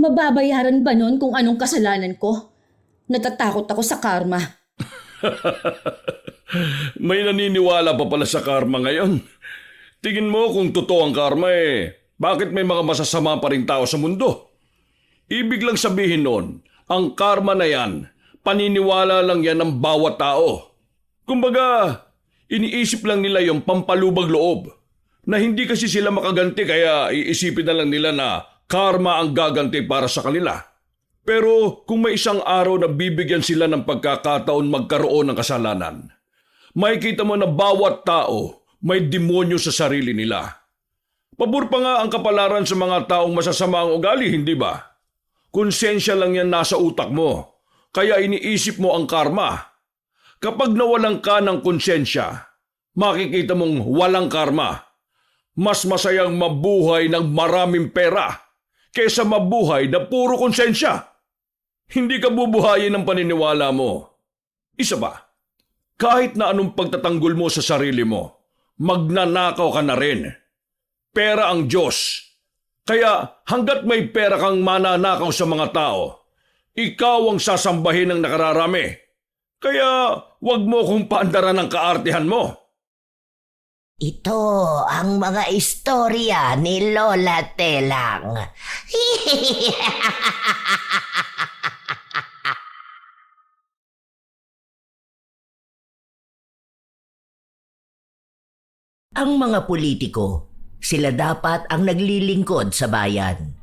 Mababayaran ba nun kung anong kasalanan ko? Natatakot ako sa karma. May naniniwala pa pala sa karma ngayon. Tingin mo kung totoo ang karma bakit may mga masasama pa rin tao sa mundo? Ibig lang sabihin nun, ang karma na yan, paniniwala lang yan ng bawat tao. Kumbaga, iniisip lang nila yung pampalubag loob na hindi kasi sila makaganti kaya iisipin na lang nila na karma ang gaganti para sa kanila. Pero kung may isang araw na bibigyan sila ng pagkakataon magkaroon ng kasalanan, makikita mo na bawat tao may demonyo sa sarili nila. Pabor pa nga ang kapalaran sa mga taong masasama ang ugali, hindi ba? Konsensya lang yan nasa utak mo, kaya iniisip mo ang karma. Kapag nawalan ka ng konsensya, makikita mong walang karma. Mas masayang mabuhay ng maraming pera kaysa mabuhay na puro konsensya. Hindi ka bubuhayin ng paniniwala mo. Isa pa, kahit na anong pagtatanggol mo sa sarili mo, magnanakaw ka na rin. Pera ang Diyos. Kaya hanggat may pera kang mananakaw sa mga tao, ikaw ang sasambahin ng nakararami. Kaya wag mo kong paandaran ng kaartihan mo. Ito ang mga istorya ni Lola Telang. Ang mga politiko, sila dapat ang naglilingkod sa bayan.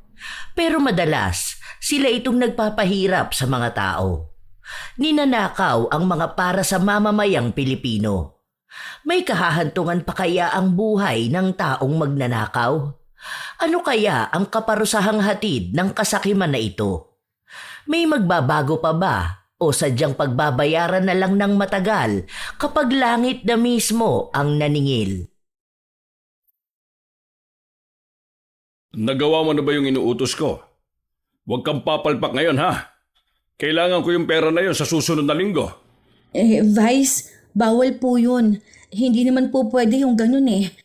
Pero madalas, sila itong nagpapahirap sa mga tao. Ninanakaw ang mga para sa mamamayang Pilipino. May kahahantungan pa kaya ang buhay ng taong magnanakaw? Ano kaya ang kaparusahang hatid ng kasakiman na ito? May magbabago pa ba o sadyang pagbabayaran na lang ng matagal kapag langit na mismo ang naningil? Nagawa mo na ba yung inuutos ko? Huwag kang papalpak ngayon, ha? Kailangan ko yung pera na yun sa susunod na linggo. Vice, bawal po yun. Hindi naman po pwede yung ganun eh.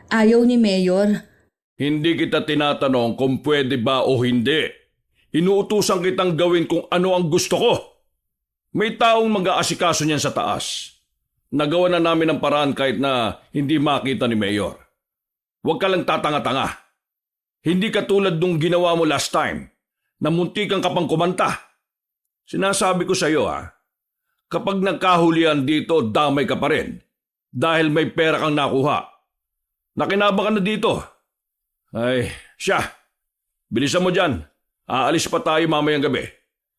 Ayaw ni Mayor. Hindi kita tinatanong kung pwede ba o hindi. Inuutusan kitang gawin kung ano ang gusto ko. May taong mag-aasikaso niyan sa taas. Nagawa na namin ang paraan kahit na hindi makita ni Mayor. Huwag ka lang tatanga-tanga. Hindi katulad nung ginawa mo last time, na muntikan ka pang kumanta. Sinasabi ko sa iyo kapag nagkahulian dito, damay ka pa rin. Dahil may pera kang nakuha. Nakinabang ka na dito. Ay, siya. Bilisan mo dyan. Aalis pa tayo mamayang gabi.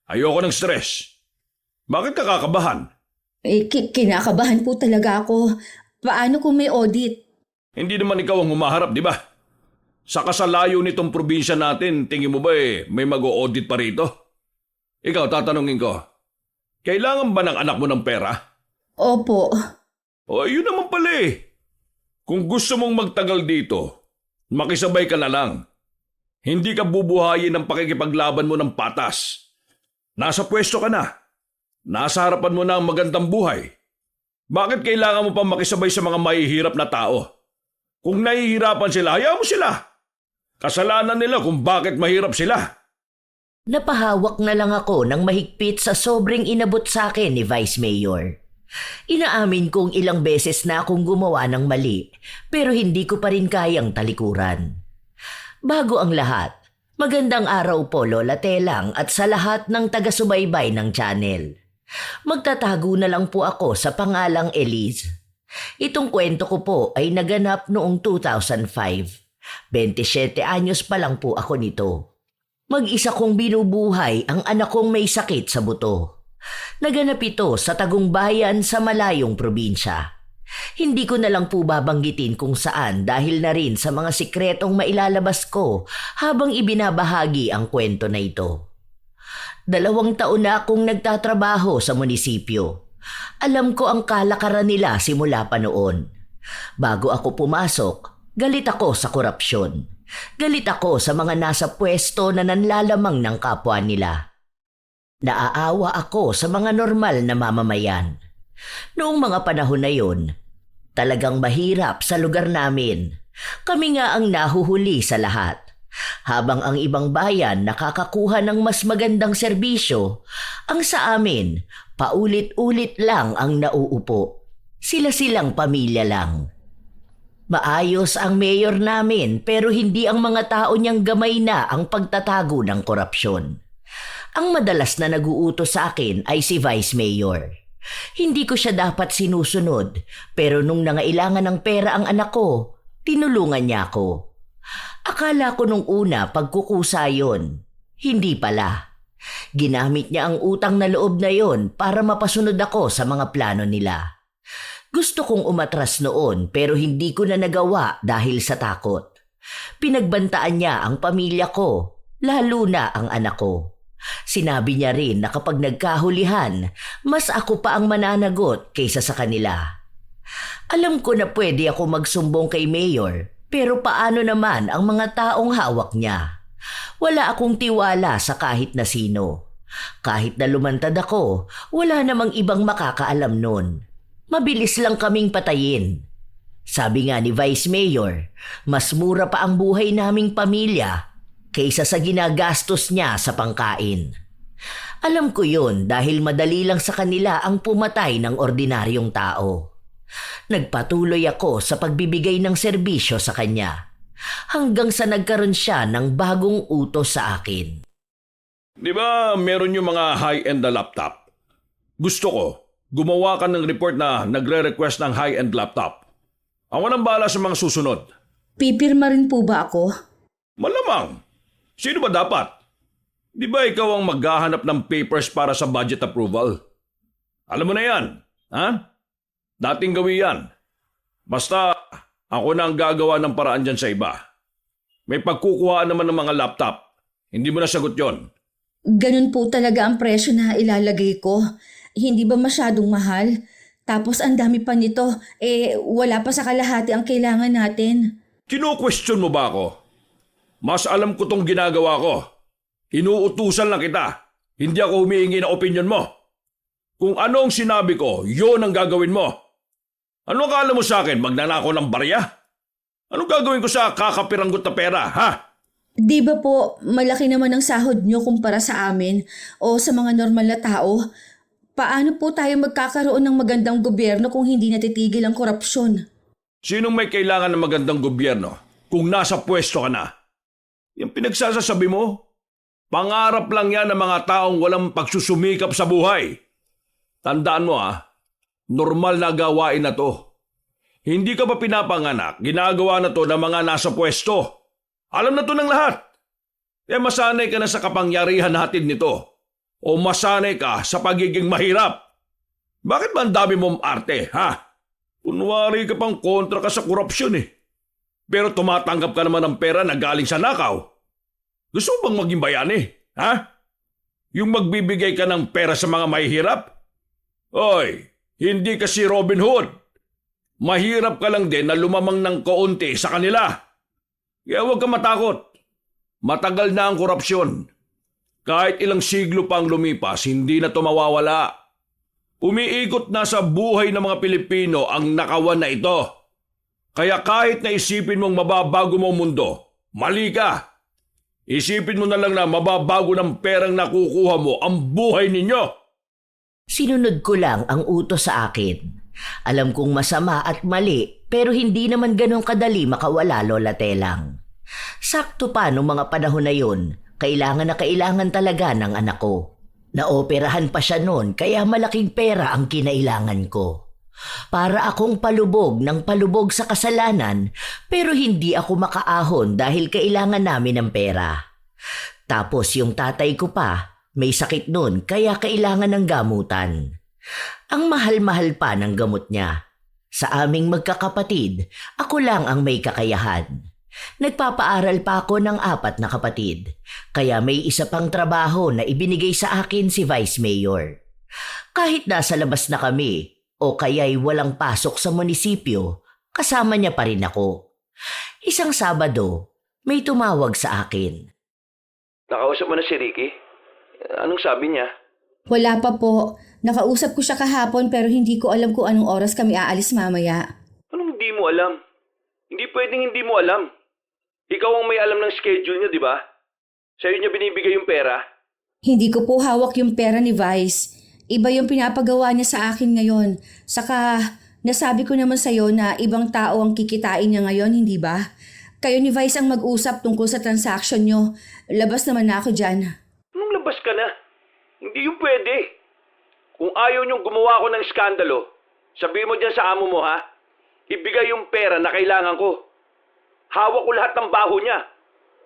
Ayoko ng stress. Bakit ka kakabahan? Kinakabahan po talaga ako. Paano kung may audit? Hindi naman ikaw ang humaharap, di ba? Sa kasalayo nitong probinsya natin, tingin mo ba may mag-o-audit pa rito? Ikaw, tatanungin ko. Kailangan ba ng anak mo ng pera? Opo. O, yun naman pala Kung gusto mong magtagal dito, makisabay ka na lang. Hindi ka bubuhayin ng pakikipaglaban mo ng patas. Nasa pwesto ka na. Nasa harapan mo na ang magandang buhay. Bakit kailangan mo pa makisabay sa mga mahihirap na tao? Kung nahihirapan sila, hayaan mo sila. Kasalanan nila kung bakit mahirap sila. Napahawak na lang ako ng mahigpit sa sobrang inabot sa akin ni Vice Mayor. Inaamin kong ilang beses na akong gumawa ng mali, pero hindi ko pa rin kayang talikuran. Bago ang lahat, magandang araw po Lola Telang at sa lahat ng taga-subaybay ng channel. Magtatago na lang po ako sa pangalang Elise. Itong kwento ko po ay naganap noong 2005. 27 anyos pa lang po ako nito. Mag-isa kong binubuhay ang anak kong may sakit sa buto. Naganap ito sa Tagum Bayan sa malayong probinsya. Hindi ko na lang po babanggitin kung saan dahil na rin sa mga sikretong mailalabas ko habang ibinabahagi ang kwento na ito. 2 taon na akong nagtatrabaho sa munisipyo. Alam ko ang kalakaran nila simula pa noon. Bago ako pumasok, galit ako sa korupsyon. Galit ako sa mga nasa pwesto na nanlalamang ng kapwa nila. Naaawa ako sa mga normal na mamamayan. Noong mga panahon na yon, talagang mahirap sa lugar namin. Kami nga ang nahuhuli sa lahat. Habang ang ibang bayan nakakakuha ng mas magandang serbisyo, ang sa amin, paulit-ulit lang ang nauupo. Sila-silang pamilya lang. Maayos ang mayor namin pero hindi ang mga tao niyang gamay na ang pagtatago ng korupsyon. Ang madalas na naguutos sa akin ay si Vice Mayor. Hindi ko siya dapat sinusunod pero nung nangailangan ng pera ang anak ko, tinulungan niya ako. Akala ko nung una pagkukusa yon. Hindi pala. Ginamit niya ang utang na loob na yon para mapasunod ako sa mga plano nila. Gusto kong umatras noon pero hindi ko na nagawa dahil sa takot. Pinagbantaan niya ang pamilya ko, lalo na ang anak ko. Sinabi niya rin na kapag nagkahulihan, mas ako pa ang mananagot kaysa sa kanila. Alam ko na pwede ako magsumbong kay Mayor, pero paano naman ang mga taong hawak niya? Wala akong tiwala sa kahit na sino. Kahit na lumantad ako, wala namang ibang makakaalam nun. Mabilis lang kaming patayin. Sabi nga ni Vice Mayor, mas mura pa ang buhay naming pamilya kaysa sa ginagastos niya sa pangkain. Alam ko yun dahil madali lang sa kanila ang pumatay ng ordinaryong tao. Nagpatuloy ako sa pagbibigay ng serbisyo sa kanya hanggang sa nagkaroon siya ng bagong utos sa akin. Di ba meron yung mga high-end na laptop? Gusto ko, gumawa ka ng report na nagre-request ng high-end laptop. Ako nang bahala sa mga susunod. Pipirma rin po ba ako? Malamang. Sino ba dapat? Di ba ikaw ang maghahanap ng papers para sa budget approval? Alam mo na yan, ha? Dating gawin yan. Basta ako na ang gagawa ng paraan dyan sa iba. May pagkukuhaan naman ng mga laptop. Hindi mo na sagot yon. Ganun po talaga ang presyo na ilalagay ko. Hindi ba masyadong mahal? Tapos ang dami pa nito, wala pa sa kalahati ang kailangan natin. Kino-question mo ba ako? Mas alam ko tong ginagawa ko. Inuutusan lang kita. Hindi ako humihingi ng opinion mo. Kung ano ang sinabi ko, yon ang gagawin mo. Ano akala mo sa akin? Magnanakaw ng barya? Anong gagawin ko sa kakapiranggot na pera, ha? Di ba po malaki naman ang sahod nyo kumpara sa amin o sa mga normal na tao? Paano po tayo magkakaroon ng magandang gobyerno kung hindi natitigil ang korupsyon? Sinong may kailangan ng magandang gobyerno kung nasa pwesto ka na? Yung pinagsasasabi mo, pangarap lang yan ng mga taong walang pagsusumikap sa buhay. Tandaan mo normal na gawain na to. Hindi ka pa pinapanganak, ginagawa na to ng mga nasa pwesto. Alam na to ng lahat. Masanay ka na sa kapangyarihan natin nito. O masanay ka sa pagiging mahirap. Bakit ba ang dami mong arte, ha? Kunwari ka pang kontra ka sa korupsyon Pero tumatanggap ka naman ng pera na galing sa nakaw. Gusto mo bang maging bayani, ha? Yung magbibigay ka ng pera sa mga mahihirap? Oy, hindi ka si Robin Hood. Mahirap ka lang din na lumamang ng kaunti sa kanila. Kaya huwag ka matakot. Matagal na ang korupsyon. Kahit ilang siglo pang lumipas, hindi na ito mawawala. Umiikot na sa buhay ng mga Pilipino ang nakawan na ito. Kaya kahit na isipin mong mababago mo ang mundo, mali ka. Isipin mo na lang na mababago ng perang nakukuha mo ang buhay ninyo. Sinunod ko lang ang utos sa akin. Alam kong masama at mali pero hindi naman ganun kadali makawala, Lola Telang. Sakto pa nung mga panahon na yun, kailangan na kailangan talaga ng anak ko. Naoperahan pa siya noon kaya malaking pera ang kinailangan ko. Para akong palubog ng palubog sa kasalanan pero hindi ako makaahon dahil kailangan namin ng pera. Tapos yung tatay ko pa, may sakit noon kaya kailangan ng gamutan. Ang mahal-mahal pa ng gamot niya. Sa aming magkakapatid, ako lang ang may kakayahan. Nagpapaaral pa ako ng 4 na kapatid, kaya may isa pang trabaho na ibinigay sa akin si Vice Mayor. Kahit nasa labas na kami o kaya'y walang pasok sa munisipyo, kasama niya pa rin ako. Isang Sabado, may tumawag sa akin. Nakausap mo na si Ricky? Anong sabi niya? Wala pa po. Nakausap ko siya kahapon pero hindi ko alam kung anong oras kami aalis mamaya. Anong hindi mo alam? Hindi pwedeng hindi mo alam. Ikaw ang may alam ng schedule niya, di ba? Sa'yo niya binibigay yung pera. Hindi ko po hawak yung pera ni Vice. Iba yung pinapagawa niya sa akin ngayon. Saka, nasabi ko naman sa'yo na ibang tao ang kikitain niya ngayon, hindi ba? Kayo ni Vice ang mag-usap tungkol sa transaction niyo. Labas naman na ako dyan. Anong labas ka na? Hindi yung pwede. Kung ayaw niyong gumawa ko ng iskandalo, sabihin mo dyan sa amo mo, ha? Ibigay yung pera na kailangan ko. Hawak ko lahat ng baho niya.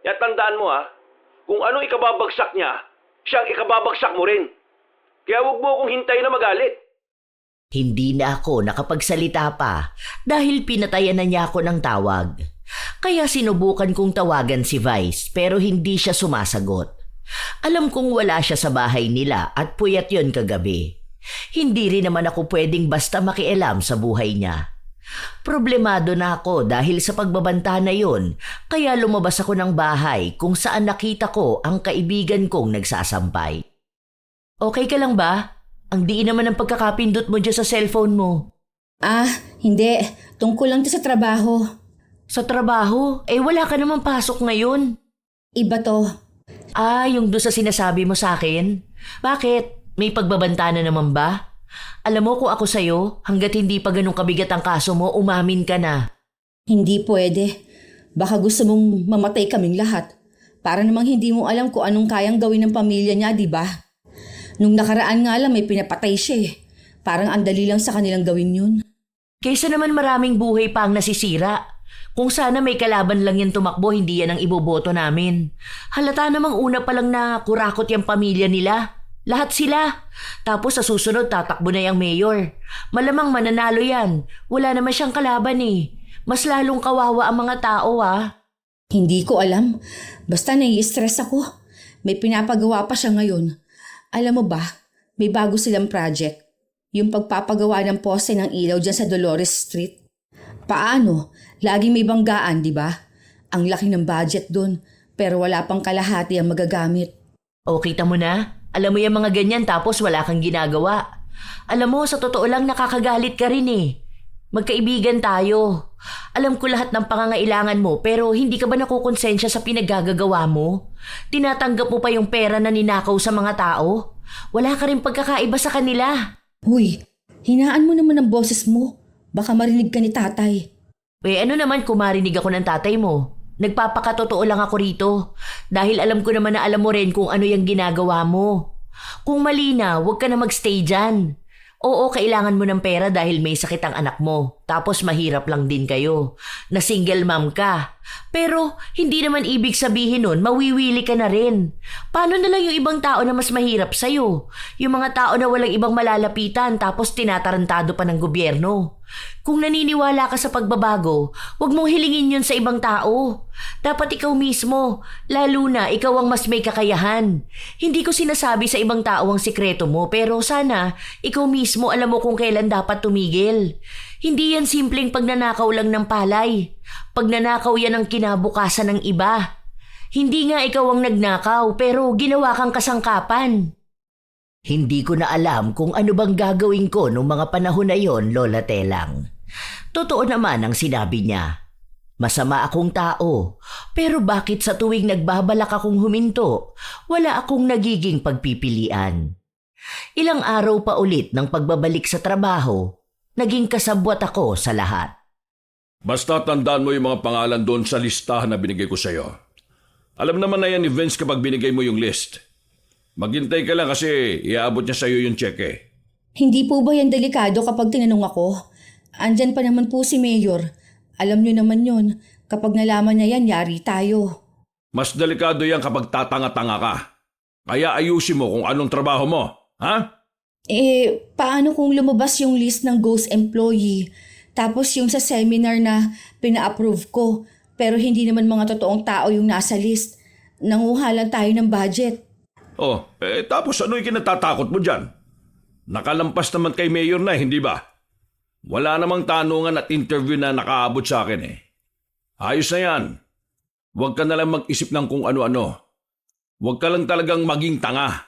Kaya tandaan mo, ha? Kung anong ikababagsak niya, siyang ikababagsak mo rin. Kaya huwag mo akong hintayin na magalit. Hindi na ako nakapagsalita pa dahil pinatayan na niya ako ng tawag. Kaya sinubukan kong tawagan si Vice pero hindi siya sumasagot. Alam kong wala siya sa bahay nila at puyat yon kagabi. Hindi rin naman ako pwedeng basta makialam sa buhay niya. Problemado na ako dahil sa pagbabanta na yon, kaya lumabas ako ng bahay kung saan nakita ko ang kaibigan kong nagsasampay. Okay ka lang ba? Ang diin naman ang pagkakapindot mo dyan sa cellphone mo. Hindi. Tungkol lang to sa trabaho. Sa trabaho? Wala ka naman pasok ngayon. Iba to. Yung doon sa sinasabi mo sa akin? Bakit? May pagbabanta na naman ba? Alam mo kung ako sa'yo, hanggat hindi pa ganun kabigat ang kaso mo, umamin ka na. Hindi pwede. Baka gusto mong mamatay kaming lahat. Para namang hindi mo alam kung anong kayang gawin ng pamilya niya, di ba? Nung nakaraan nga lang may pinapatay siya eh. Parang ang dali lang sa kanilang gawin yun. Kaysa naman maraming buhay pa ang nasisira. Kung sana may kalaban lang yan tumakbo, hindi yan ang iboboto namin. Halata namang una pa lang na kurakot yung pamilya nila. Lahat sila. Tapos sa susunod tatakbo na yung mayor. Malamang mananalo yan. Wala naman siyang kalaban eh. Mas lalong kawawa ang mga tao Hindi ko alam. Basta nai-stress ako. May pinapagawa pa siya ngayon. Alam mo ba, may bago silang project. Yung pagpapagawa ng poste ng ilaw dyan sa Dolores Street. Paano? Laging may banggaan, di ba? Ang laki ng budget dun, pero wala pang kalahati ang magagamit. O kita mo na? Alam mo yung mga ganyan tapos wala kang ginagawa. Alam mo, sa totoo lang nakakagalit ka rin eh. Magkaibigan tayo. Alam ko lahat ng pangangailangan mo pero hindi ka ba nakukonsensya sa pinaggagawa mo? Tinatanggap mo pa yung pera na ninakaw sa mga tao? Wala ka rin pagkakaiba sa kanila. Huy, hinaan mo naman ang boses mo. Baka marinig ka ni tatay. Ano naman kung marinig ako ng tatay mo? Nagpapakatotoo lang ako rito. Dahil alam ko naman na alam mo rin kung ano yung ginagawa mo. Kung mali na, huwag ka na magstay dyan. Oo, kailangan mo ng pera dahil may sakit ang anak mo. Tapos mahirap lang din kayo. Na single mom ka. Pero hindi naman ibig sabihin nun, mawiwili ka na rin. Paano na lang yung ibang tao na mas mahirap sa'yo? Yung mga tao na walang ibang malalapitan tapos tinatarantado pa ng gobyerno. Kung naniniwala ka sa pagbabago, huwag mong hilingin yun sa ibang tao. Dapat ikaw mismo, lalo na ikaw ang mas may kakayahan. Hindi ko sinasabi sa ibang tao ang sikreto mo pero sana ikaw mismo alam mo kung kailan dapat tumigil. Hindi yan simpleng pagnanakaw lang ng palay. Pagnanakaw yan ang kinabukasan ng iba. Hindi nga ikaw ang nagnakaw pero ginawa kang kasangkapan. Hindi ko na alam kung ano bang gagawin ko nung mga panahon na yon, Lola Telang. Totoo naman ang sinabi niya. Masama akong tao, pero bakit sa tuwing nagbabalak akong huminto, wala akong nagiging pagpipilian? Ilang araw pa ulit ng pagbabalik sa trabaho, naging kasabwat ako sa lahat. Basta tandaan mo yung mga pangalan doon sa listahan na binigay ko sa'yo. Alam naman na yan ni Vince kapag binigay mo yung list. Maghintay ka lang kasi iaabot niya sa'yo yung cheque. Hindi po ba yan delikado kapag tinanong ako? Andyan pa naman po si Mayor. Alam niyo naman yun. Kapag nalaman niya yan, yari tayo. Mas delikado yan kapag tatanga-tanga ka. Kaya ayusin mo kung anong trabaho mo, ha? Paano kung lumabas yung list ng ghost employee? Tapos yung sa seminar na pina-approve ko, pero hindi naman mga totoong tao yung nasa list. Nanguha lang tayo ng budget. Tapos ano yung kinatatakot mo dyan? Nakalampas naman kay Mayor na, hindi ba? Wala namang tanungan at interview na nakaabot sa akin eh. Ayos na yan. Huwag ka na lang mag-isip ng kung ano-ano. Huwag ka lang talagang maging tanga.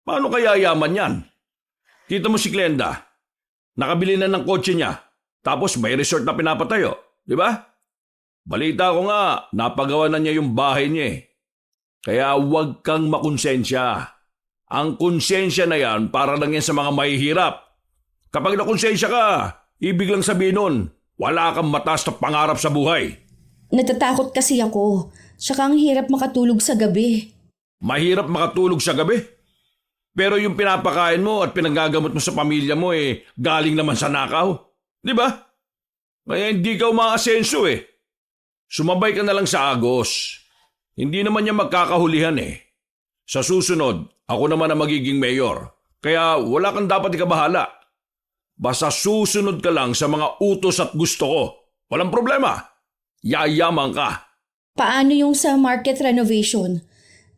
Paano kaya yaman yan? Kita mo si Glenda. Nakabili na ng kotse niya. Tapos may resort na pinapatayo. Di ba? Balita ko nga, napagawa na niya yung bahay niya eh. Kaya huwag kang makonsensya. Ang konsensya na yan para lang yan sa mga mahihirap. Kapag nakonsensya ka, ibig lang sabihin nun, wala kang mataas na pangarap sa buhay. Natatakot kasi ako. Tsaka ang hirap makatulog sa gabi. Mahirap makatulog sa gabi. Pero yung pinapakain mo at pinanggagamot mo sa pamilya mo galing naman sa nakaw. Di ba? Kaya hindi ka umaasenso eh. Sumabay ka na lang sa Agos. Hindi naman niya magkakahulihan eh. Sa susunod, ako naman ang magiging mayor. Kaya wala kang dapat ikabahala. Basta susunod ka lang sa mga utos at gusto ko. Walang problema. Yayaman ka. Paano yung sa market renovation?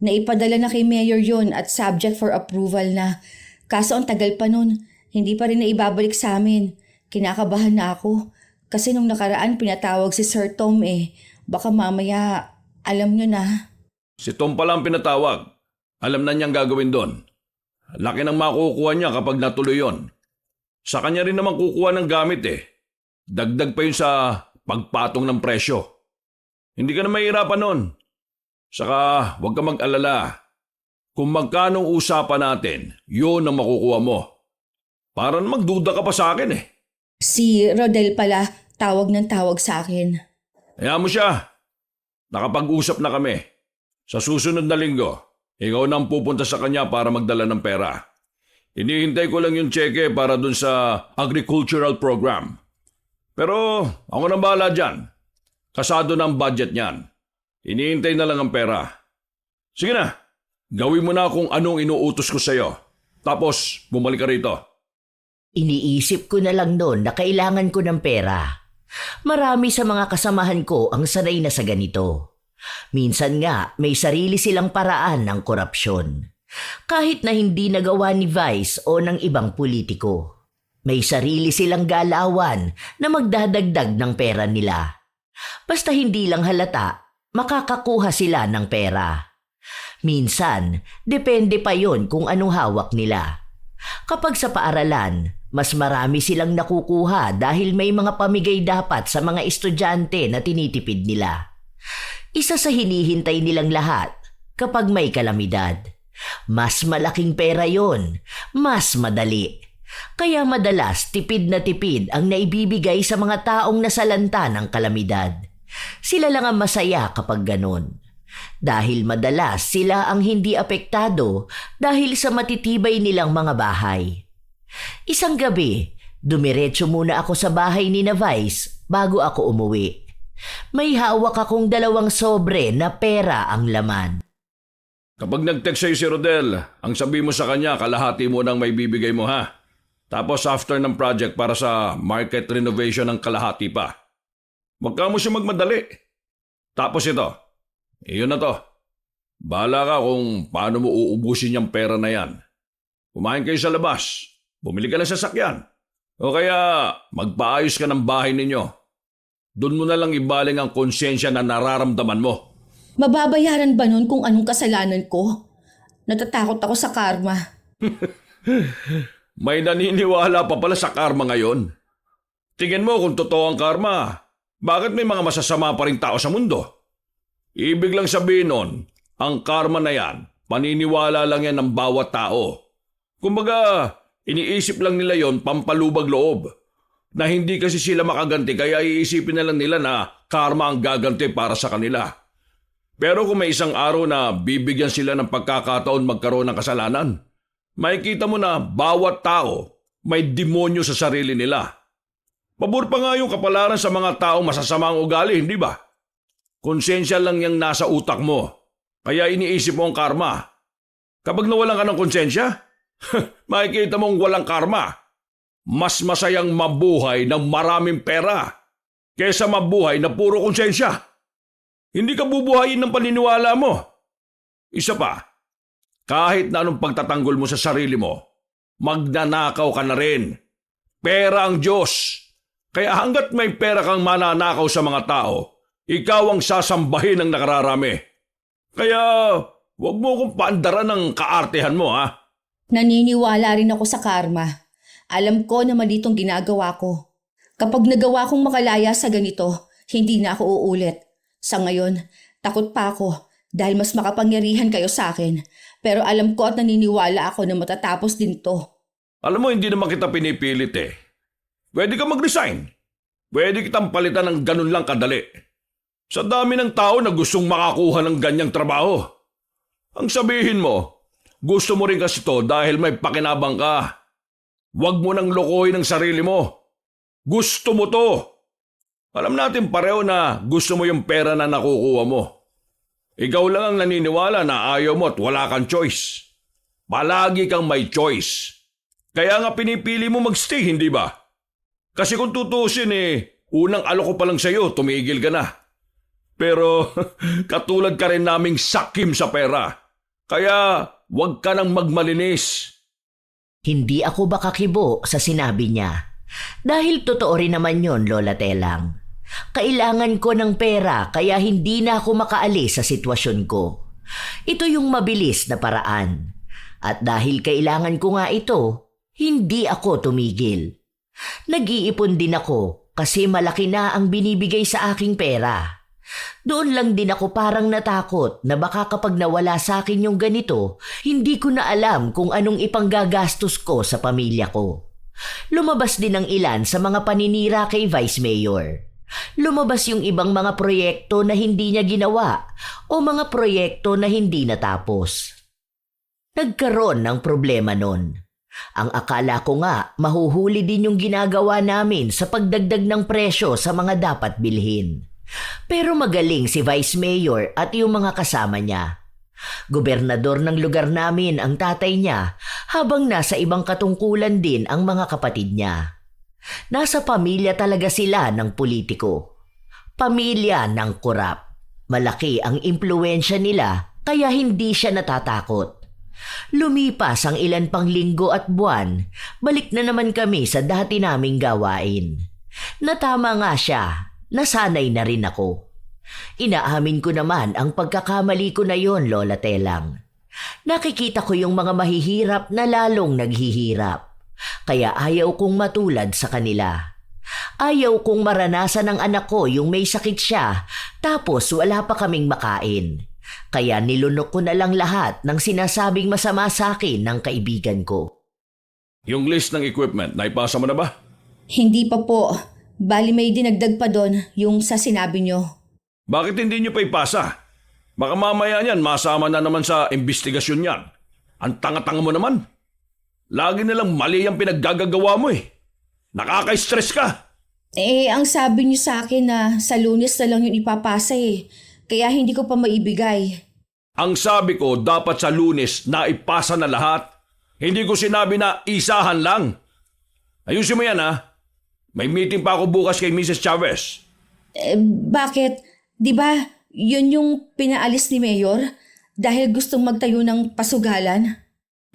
Naipadala na kay Mayor yon at subject for approval na. Kaso ang tagal pa nun, hindi pa rin naibabalik sa amin. Kinakabahan na ako. Kasi nung nakaraan pinatawag si Sir Tom eh. Baka mamaya alam nyo na. Si Tom pala ang pinatawag. Alam na niyang gagawin doon. Laki ng makukuha niya kapag natuloy yon. Sa kanya rin naman kukuha ng gamit eh. Dagdag pa yun sa pagpatong ng presyo. Hindi ka na mahirapan nun. Saka huwag ka mag-alala. Kung magkanong usapan natin, yun ang makukuha mo. Para magduda ka pa sa akin eh. Si Rodel pala, tawag ng tawag sa akin. Hayaan mo siya. Nakapag-usap na kami. Sa susunod na linggo, ikaw na ang pupunta sa kanya para magdala ng pera. Hinihintay ko lang yung cheque para dun sa agricultural program. Pero ako nang bahala dyan. Kasado na ang budget niyan. Hinihintay na lang ang pera. Sige na, gawin mo na kung anong inuutos ko sa'yo. Tapos bumalik ka rito. Iniisip ko na lang noon na kailangan ko ng pera. Marami sa mga kasamahan ko ang sanay na sa ganito. Minsan nga may sarili silang paraan ng korupsyon. Kahit na hindi nagawa ni Vice o ng ibang politiko. May sarili silang galawan na magdadagdag ng pera nila. Basta hindi lang halata, makakakuha sila ng pera. Minsan, depende pa yon kung anong hawak nila. Kapag sa paaralan, mas marami silang nakukuha dahil may mga pamigay dapat sa mga estudyante na tinitipid nila. Isa sa hinihintay nilang lahat kapag may kalamidad. Mas malaking pera yon, mas madali. Kaya madalas tipid na tipid ang naibibigay sa mga taong nasalanta ng kalamidad. Sila lang ang masaya kapag ganun. Dahil madalas sila ang hindi apektado dahil sa matitibay nilang mga bahay. Isang gabi, dumiretso muna ako sa bahay ni na Vice bago ako umuwi. May hawak akong 2 sobre na pera ang laman. Kapag nag-text sa'yo si Rodel, ang sabi mo sa kanya, kalahati mo nang may bibigay mo ha. Tapos after ng project para sa market renovation ng kalahati pa. Huwag ka mo siya magmadali. Tapos ito, iyon na to. Bahala ka kung paano mo uubusin yung pera na yan. Kumain kayo sa labas, bumili ka ng sasakyan. O kaya magpaayos ka ng bahay ninyo. Doon mo na lang ibaling ang konsensya na nararamdaman mo. Mababayaran ba nun kung anong kasalanan ko? Natatakot ako sa karma. May naniniwala pa pala sa karma ngayon. Tingin mo kung totoo ang karma, bakit may mga masasama pa rin tao sa mundo? Ibig lang sabihin nun, ang karma na yan, paniniwala lang yan ng bawat tao. Kumbaga, iniisip lang nila yon pampalubag loob. Na hindi kasi sila makaganti kaya iisipin na lang nila na karma ang gaganti para sa kanila. Pero kung may isang araw na bibigyan sila ng pagkakataon magkaroon ng kasalanan, makikita mo na bawat tao may demonyo sa sarili nila. Pabor pa nga yung kapalaran sa mga taong masasamang ugali, hindi ba? Konsensya lang yung nasa utak mo, kaya iniisip mo ang karma. Kapag nawalan ka ng konsensya, makikita mong walang karma. Mas masayang mabuhay ng maraming pera kaysa mabuhay na puro konsensya. Hindi ka bubuhayin ng paniniwala mo. Isa pa, kahit na anong pagtatanggol mo sa sarili mo, magnanakaw ka na rin. Pera ang Diyos. Kaya hanggat may pera kang mananakaw sa mga tao, ikaw ang sasambahin ng nakararami. Kaya huwag mo akong paandaran ng kaartehan mo ha. Naniniwala rin ako sa karma. Alam ko na mali itong ginagawa ko. Kapag nagawa kong makalaya sa ganito, hindi na ako uulit. Sa ngayon, takot pa ako dahil mas makapangyarihan kayo sa akin. Pero alam ko at naniniwala ako na matatapos din to. Alam mo, hindi naman kita pinipilit eh. Pwede ka mag-resign. Pwede kitang palitan ng ganun lang kadali. Sa dami ng tao na gustong makakuha ng ganyang trabaho. Ang sabihin mo, gusto mo rin kasi to dahil may pakinabang ka. Huwag mo nang lokohin ang sarili mo. Gusto mo to. Alam natin pareho na gusto mo yung pera na nakukuha mo. Ikaw lang ang naniniwala na ayaw mo at wala kang choice. Palagi kang may choice. Kaya nga pinipili mo magstay, hindi ba? Kasi kung tutusin unang alok ko pa lang sa'yo, tumigil ka na. Pero katulad ka rin naming sakim sa pera. Kaya huwag ka nang magmalinis. Hindi ako bakakibo sa sinabi niya. Dahil totoo rin naman yon, Lola Telang. Kailangan ko ng pera kaya hindi na ako makaalis sa sitwasyon ko. Ito yung mabilis na paraan. At dahil kailangan ko nga ito, hindi ako tumigil. Nag-iipon din ako kasi malaki na ang binibigay sa aking pera. Doon lang din ako parang natakot na baka kapag nawala sa akin yung ganito, hindi ko na alam kung anong ipanggagastos ko sa pamilya ko. Lumabas din ang ilan sa mga paninira kay Vice Mayor. Lumabas yung ibang mga proyekto na hindi niya ginawa o mga proyekto na hindi natapos. Nagkaroon ng problema nun. Ang akala ko nga mahuhuli din yung ginagawa namin sa pagdagdag ng presyo sa mga dapat bilhin. Pero magaling si Vice Mayor at yung mga kasama niya. Gobernador ng lugar namin ang tatay niya habang nasa ibang katungkulan din ang mga kapatid niya. Nasa pamilya talaga sila ng politiko. Pamilya ng korap. Malaki ang impluwensya nila kaya hindi siya natatakot. Lumipas ang ilan pang linggo at buwan, balik na naman kami sa dati naming gawain. Natama nga siya, nasanay na rin ako. Inaamin ko naman ang pagkakamali ko na yon, Lola Telang. Nakikita ko yung mga mahihirap na lalong naghihirap. Kaya ayaw kong matulad sa kanila. Ayaw kong maranasan ng anak ko yung may sakit siya tapos wala pa kaming makain. Kaya nilunok ko na lang lahat ng sinasabing masama sa akin ng kaibigan ko. Yung list ng equipment, naipasa mo na ba? Hindi pa po. Bali may dinagdag pa doon yung sa sinabi nyo. Bakit hindi nyo pa ipasa? Baka mamaya niyan masama na naman sa investigasyon yan. Ang tanga-tanga mo naman. Lagi nalang mali ang pinaggagawa mo eh. Nakaka-stress ka. Ang sabi nyo sa akin na sa Lunes na lang yung ipapasa eh. Kaya hindi ko pa maibigay. Ang sabi ko dapat sa Lunes na ipasa na lahat. Hindi ko sinabi na isahan lang. Ayusin mo yan ha. May meeting pa ako bukas kay Mrs. Chavez. Bakit? Di ba yun yung pinaalis ni Mayor? Dahil gustong magtayo ng pasugalan?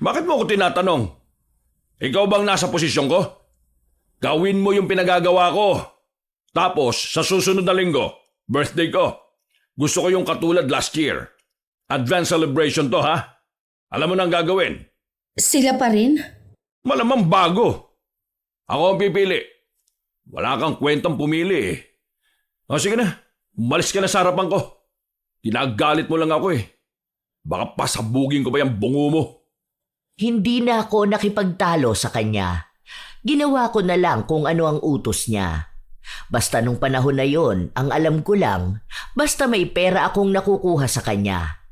Bakit mo ako tinatanong? Ikaw bang nasa posisyon ko? Gawin mo yung pinagagawa ko. Tapos, sa susunod na linggo, birthday ko. Gusto ko yung katulad last year. Advance celebration to ha? Alam mo na ang gagawin? Sila pa rin? Malamang bago. Ako ang pipili. Wala kang kwentang pumili eh. O sige na, umalis ka na sa harapan ko. Tinagalit mo lang ako eh. Baka pasabugin ko pa yung bungo mo. Hindi na ako nakipagtalo sa kanya. Ginawa ko na lang kung ano ang utos niya. Basta nung panahon na yon, ang alam ko lang, basta may pera akong nakukuha sa kanya.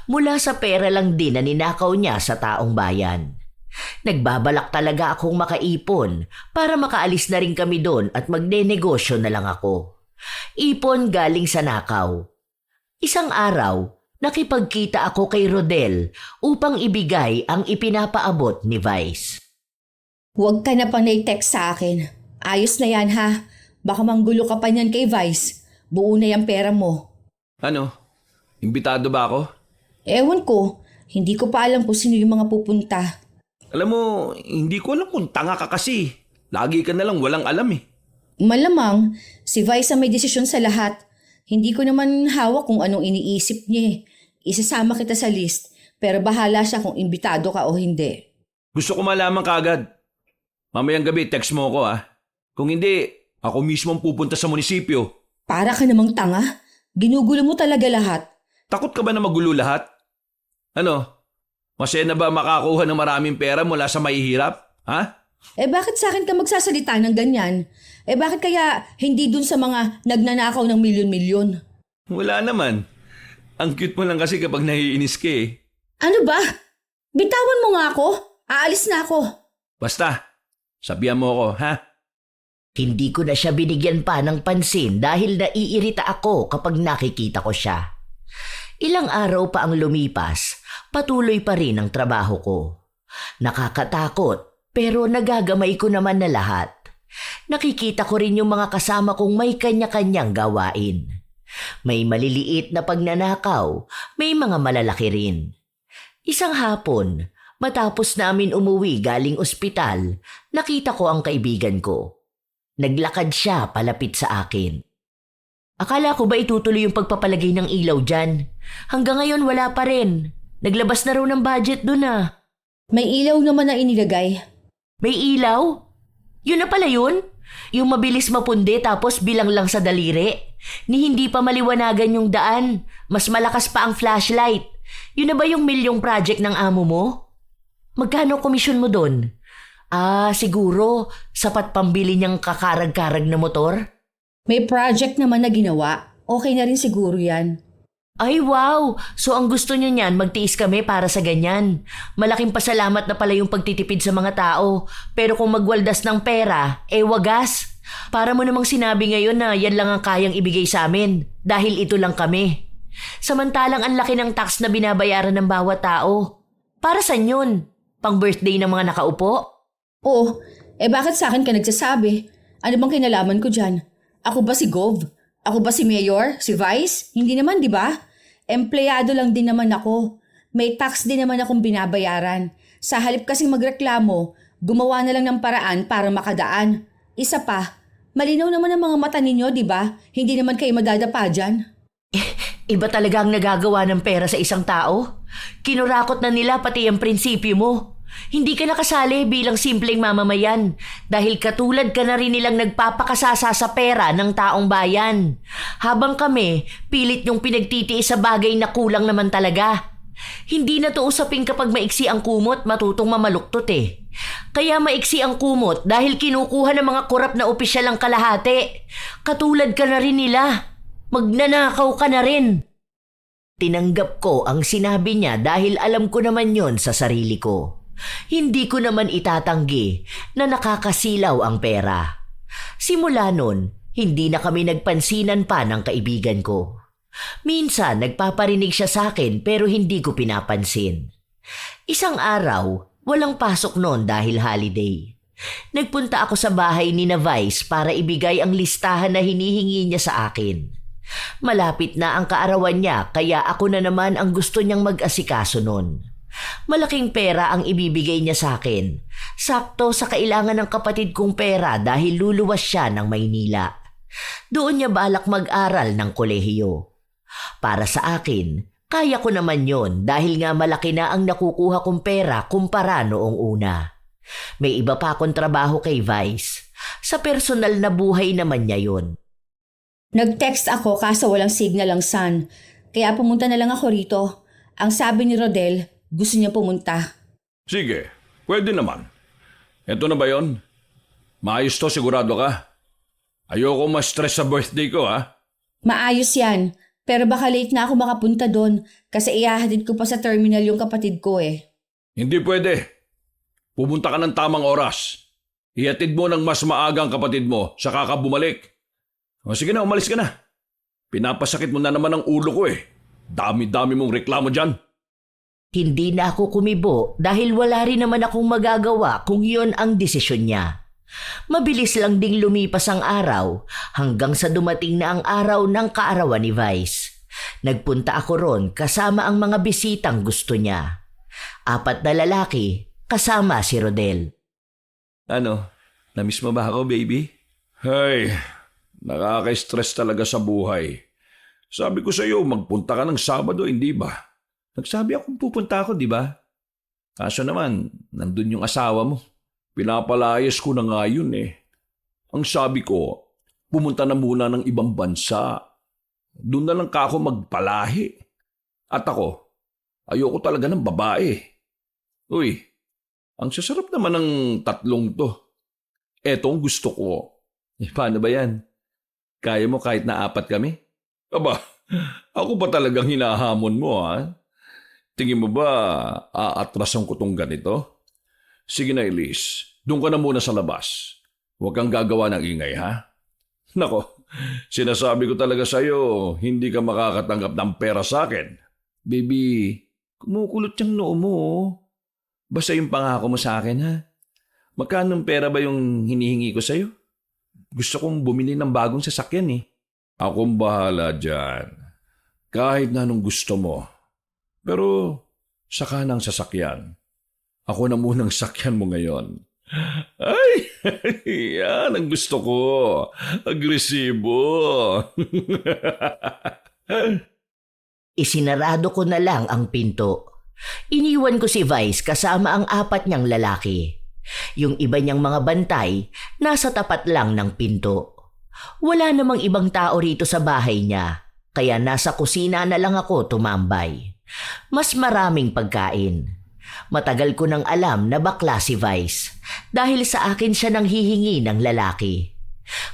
Mula sa pera lang din na ninakaw niya sa taong bayan. Nagbabalak talaga akong makaipon para makaalis na rin kami doon at magne-negosyo na lang ako. Ipon galing sa nakaw. Isang araw, nakipagkita ako kay Rodel upang ibigay ang ipinapaabot ni Vice. Huwag ka na pang text sa akin. Ayos na yan ha. Baka manggulo ka pa niyan kay Vice. Buo na yung pera mo. Ano? Imbitado ba ako? Ewan ko. Hindi ko pa alam kung sino yung mga pupunta. Alam mo, hindi ko alam kung tanga ka kasi. Lagi ka nalang walang alam eh. Malamang, si Vice ang may desisyon sa lahat. Hindi ko naman hawak kung anong iniisip niya eh. Isasama kita sa list, pero bahala siya kung imbitado ka o hindi. Gusto ko malaman kaagad. Mamayang gabi, text mo ako ha. Kung hindi, ako mismo ang pupunta sa munisipyo. Para ka namang tanga. Ginugulo mo talaga lahat. Takot ka ba na magulo lahat? Ano? Masaya na ba makakuha ng maraming pera mula sa mahihirap? Ha? Bakit sa akin ka magsasalita ng ganyan? Bakit kaya hindi dun sa mga nagnanakaw ng milyon-milyon? Wala naman. Ang cute mo lang kasi kapag naiinis ka eh. Ano ba? Bitawan mo nga ako. Aalis na ako. Basta, sabihan mo ako, ha? Hindi ko na siya binigyan pa ng pansin dahil naiirita ako kapag nakikita ko siya. Ilang araw pa ang lumipas, patuloy pa rin ang trabaho ko. Nakakatakot pero nagagamay ko naman na lahat. Nakikita ko rin yung mga kasama kong may kanya-kanyang gawain. May maliliit na pagnanakaw, may mga malalaki rin. Isang hapon, matapos namin umuwi galing ospital, nakita ko ang kaibigan ko. Naglakad siya palapit sa akin. Akala ko ba itutuloy yung pagpapalagay ng ilaw dyan? Hanggang ngayon wala pa rin. Naglabas na raw ng budget dun ah. May ilaw naman na inilagay. May ilaw? Yun na pala yun? Yung mabilis mapundi tapos bilang lang sa daliri? Ni hindi pa maliwanagan yung daan. Mas malakas pa ang flashlight. Yun na ba yung milyong project ng amo mo? Magkano komisyon mo dun? Siguro sapat pambili niyang kakarag-karag na motor? May project naman na ginawa. Okay na rin siguro yan. Ay wow! So ang gusto niyo niyan, magtiis kami para sa ganyan. Malaking pasalamat na pala yung pagtitipid sa mga tao. Pero kung magwaldas ng pera, wagas. Para mo namang sinabi ngayon na yan lang ang kayang ibigay sa amin. Dahil ito lang kami. Samantalang ang laki ng tax na binabayaran ng bawat tao. Para saan yun? Pang birthday ng mga nakaupo? Oh, bakit sa akin ka nagsasabi? Ano bang kinalaman ko dyan? Ako ba si Gov? Ako ba si Mayor? Si Vice? Hindi naman, di ba? Empleyado lang din naman ako. May tax din naman akong binabayaran. Sa halip kasing magreklamo, gumawa na lang ng paraan para makadaan. Isa pa, malinaw naman ang mga mata ninyo, di ba? Hindi naman kayo madadapa dyan. Iba talaga ang nagagawa ng pera sa isang tao. Kinurakot na nila pati ang prinsipyo mo. Hindi ka nakasali bilang simpleng mamamayan dahil katulad ka na rin nilang nagpapakasasa sa pera ng taong bayan. Habang kami, pilit yung pinagtitiis sa bagay na kulang naman talaga. Hindi na to usapin kapag maiksi ang kumot, matutong mamaluktot eh. Kaya maiksi ang kumot dahil kinukuha ng mga korap na opisyal ang kalahati. Katulad ka na rin nila. Magnanakaw ka na rin. Tinanggap ko ang sinabi niya dahil alam ko naman yon sa sarili ko. Hindi ko naman itatanggi na nakakasilaw ang pera. Simula nun, hindi na kami nagpansinan pa ng kaibigan ko. Minsan nagpaparinig siya sa akin pero hindi ko pinapansin. Isang araw, walang pasok noon dahil holiday. Nagpunta ako sa bahay ni na Vice para ibigay ang listahan na hinihingi niya sa akin. Malapit na ang kaarawan niya kaya ako na naman ang gusto niyang mag-asikaso noon. Malaking pera ang ibibigay niya sa akin. Sakto sa kailangan ng kapatid kong pera dahil luluwas siya ng Maynila. Doon niya balak mag-aral ng kolehiyo. Para sa akin, kaya ko naman yon dahil nga malaki na ang nakukuha kong pera kumpara noong una. May iba pa akong trabaho kay Vice. Sa personal na buhay naman niya yon. Nag-text ako kaso walang signal ang Sun. Kaya pumunta na lang ako rito. Ang sabi ni Rodel, gusto niya pumunta. Sige, pwede naman. Ito na ba yon? Maayos to, sigurado ka? Ayoko ma-stress sa birthday ko, ha? Maayos yan. Pero baka late na ako makapunta doon kasi ihahatid ko pa sa terminal yung kapatid ko eh. Hindi pwede. Pumunta ka ng tamang oras. Ihatid mo ng mas maagang kapatid mo, saka ka bumalik. O sige na, umalis ka na. Pinapasakit mo na naman ang ulo ko eh. Dami-dami mong reklamo dyan. Hindi na ako kumibo dahil wala rin naman akong magagawa kung yon ang desisyon niya. Mabilis lang ding lumipas ang araw hanggang sa dumating na ang araw ng kaarawan ni Vice. Nagpunta ako ron kasama ang mga bisitang gusto niya. 4 na lalaki kasama si Rodel. Ano, namiss mo ba ako, baby? Hay, nakaka-stress talaga sa buhay. Sabi ko sa iyo, magpunta ka ng Sabado, hindi ba? Nagsabi akong pupunta ako, di ba? Kaso naman, nandun yung asawa mo. Pinapalayas ko na nga yun eh. Ang sabi ko, pumunta na muna ng ibang bansa. doon na lang ka ako magpalahi. At ako, ayoko talaga ng babae. Uy, ang sasarap naman ng tatlong to. Eto ang gusto ko. Paano ba yan? Kaya mo kahit na 4 kami? Aba, ako ba talagang hinahamon mo, ha? Tingin mo ba aatrasan ko tong ganito? Sige na, Elise. Doon ka na muna sa labas. Huwag kang gagawa ng ingay, ha? Nako, sinasabi ko talaga sa'yo, hindi ka makakatanggap ng pera sa akin. Baby, kumukulot yung noo mo. Basta yung pangako mo sa akin, ha? Magkano pera ba yung hinihingi ko sa'yo? Gusto kong bumili ng bagong sasakyan, eh. Akong bahala dyan. Kahit na anong gusto mo. Pero, saka ng sasakyan. Ako na munang sakyan mo ngayon. Ay, yan ang gusto ko. Agresibo. Isinarado ko na lang ang pinto. Iniwan ko si Vice kasama ang 4 niyang lalaki. Yung iba niyang mga bantay, nasa tapat lang ng pinto. Wala namang ibang tao rito sa bahay niya, kaya nasa kusina na lang ako tumambay. Mas maraming pagkain. Matagal ko nang alam na bakla si Vice dahil sa akin siya nang hihingi ng lalaki.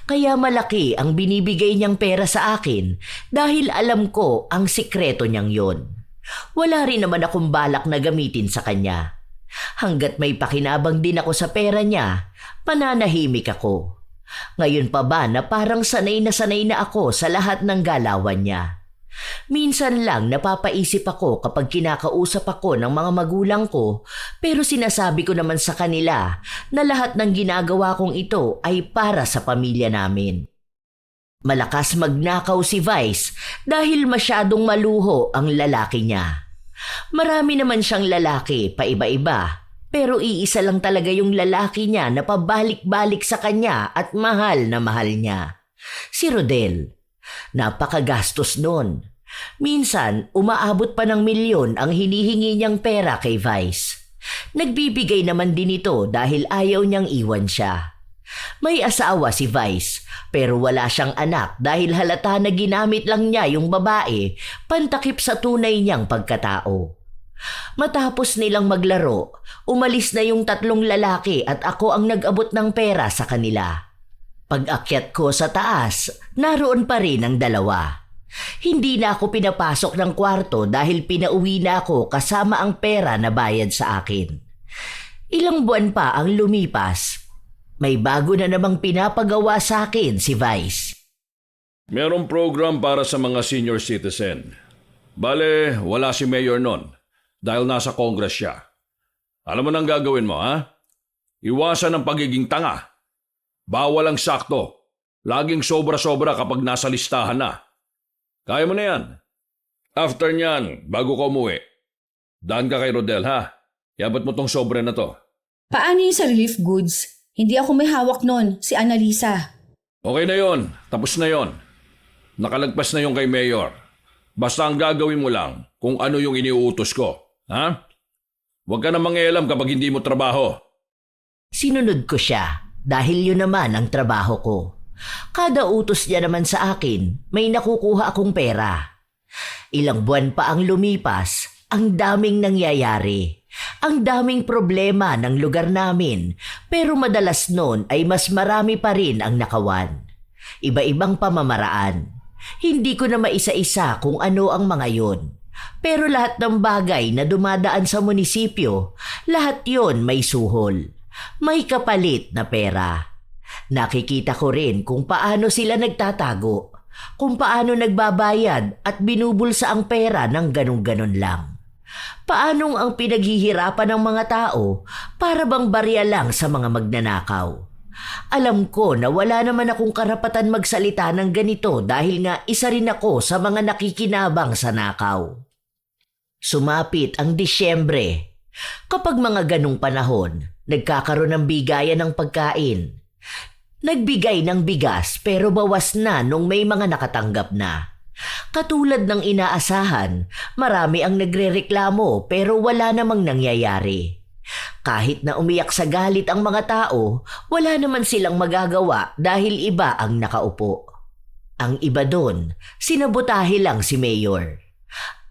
Kaya malaki ang binibigay niyang pera sa akin dahil alam ko ang sikreto niyang yon. Wala rin naman akong balak na gamitin sa kanya. Hanggat may pakinabang din ako sa pera niya, pananahimik ako. Ngayon pa ba na parang sanay na ako sa lahat ng galawan niya? Minsan lang napapaisip ako kapag kinakausap ako ng mga magulang ko, pero sinasabi ko naman sa kanila na lahat ng ginagawa kong ito ay para sa pamilya namin. Malakas magnakaw si Vice dahil masyadong maluho ang lalaki niya. Marami naman siyang lalaki, paiba-iba, pero iisa lang talaga yung lalaki niya na pabalik-balik sa kanya at mahal na mahal niya. Si Rodel. Napakagastos nun. Minsan, umaabot pa ng 1,000,000 ang hinihingi niyang pera kay Vice. Nagbibigay naman din ito dahil ayaw niyang iwan siya. May asawa si Vice, pero wala siyang anak dahil halata na ginamit lang niya yung babae pantakip sa tunay niyang pagkatao. Matapos nilang maglaro, umalis na yung 3 lalaki at ako ang nag-abot ng pera sa kanila. Pag-akyat ko sa taas, naroon pa rin ang 2. Hindi na ako pinapasok ng kwarto dahil pinauwi na ako kasama ang pera na bayad sa akin. Ilang buwan pa ang lumipas. May bago na namang pinapagawa sa akin si Vice. Merong program para sa mga senior citizen. Bale, wala si Mayor nun dahil nasa Congress siya. Alam mo nang gagawin mo, ha? Iwasan ang pagiging tanga. Bawal ang sakto. Laging sobra-sobra kapag nasa listahan na. Kaya mo na yan. After niyan, bago ka umuwi, daan ka kay Rodel, ha? Yabat mo tong sobre na to. Paano yung sa relief goods? Hindi ako may hawak nun, si Annalisa. Okay na yon. Tapos na yon. Nakalagpas na yung kay Mayor. Basta ang gagawin mo lang kung ano yung iniuutos ko. Ha? Huwag ka na mangialam kapag hindi mo trabaho. Sinunod ko siya dahil yun naman ang trabaho ko. Kada utos niya naman sa akin, may nakukuha akong pera. Ilang buwan pa ang lumipas, ang daming nangyayari. Ang daming problema ng lugar namin, pero madalas noon ay mas marami pa rin ang nakawan. Iba-ibang pamamaraan. Hindi ko na maisa-isa kung ano ang mga yon. Pero lahat ng bagay na dumadaan sa munisipyo, lahat yon may suhol. May kapalit na pera. Nakikita ko rin kung paano sila nagtatago, kung paano nagbabayad at binubulsa ang pera ng ganun-ganon lang. Paanong ang pinaghihirapan ng mga tao para bang barya lang sa mga magnanakaw. Alam ko na wala naman akong karapatan magsalita ng ganito dahil nga isa rin ako sa mga nakikinabang sa nakaw. Sumapit ang Disyembre. Kapag mga ganung panahon, nagkakaroon ng bigayan ng pagkain. Nagbigay ng bigas pero bawas na nung may mga nakatanggap na. Katulad ng inaasahan, marami ang nagrereklamo pero wala namang nangyayari. Kahit na umiyak sa galit ang mga tao, wala naman silang magagawa dahil iba ang nakaupo. Ang iba doon, sinabotahe lang si Mayor.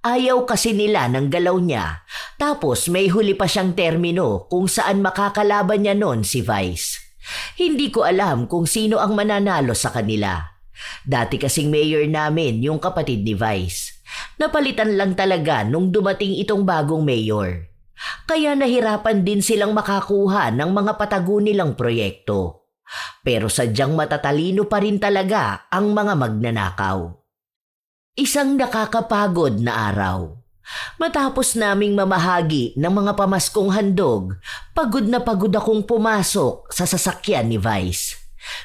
Ayaw kasi nila ng galaw niya, tapos may huli pa siyang termino kung saan makakalaban niya noon si Vice. Hindi ko alam kung sino ang mananalo sa kanila. Dati kasing mayor namin yung kapatid ni Vice. Napalitan lang talaga nung dumating itong bagong mayor. Kaya nahirapan din silang makakuha ng mga patago nilang proyekto. Pero sadyang matatalino pa rin talaga ang mga magnanakaw. Isang nakakapagod na araw. Matapos naming mamahagi ng mga pamaskong handog, pagod na pagod akong pumasok sa sasakyan ni Vice.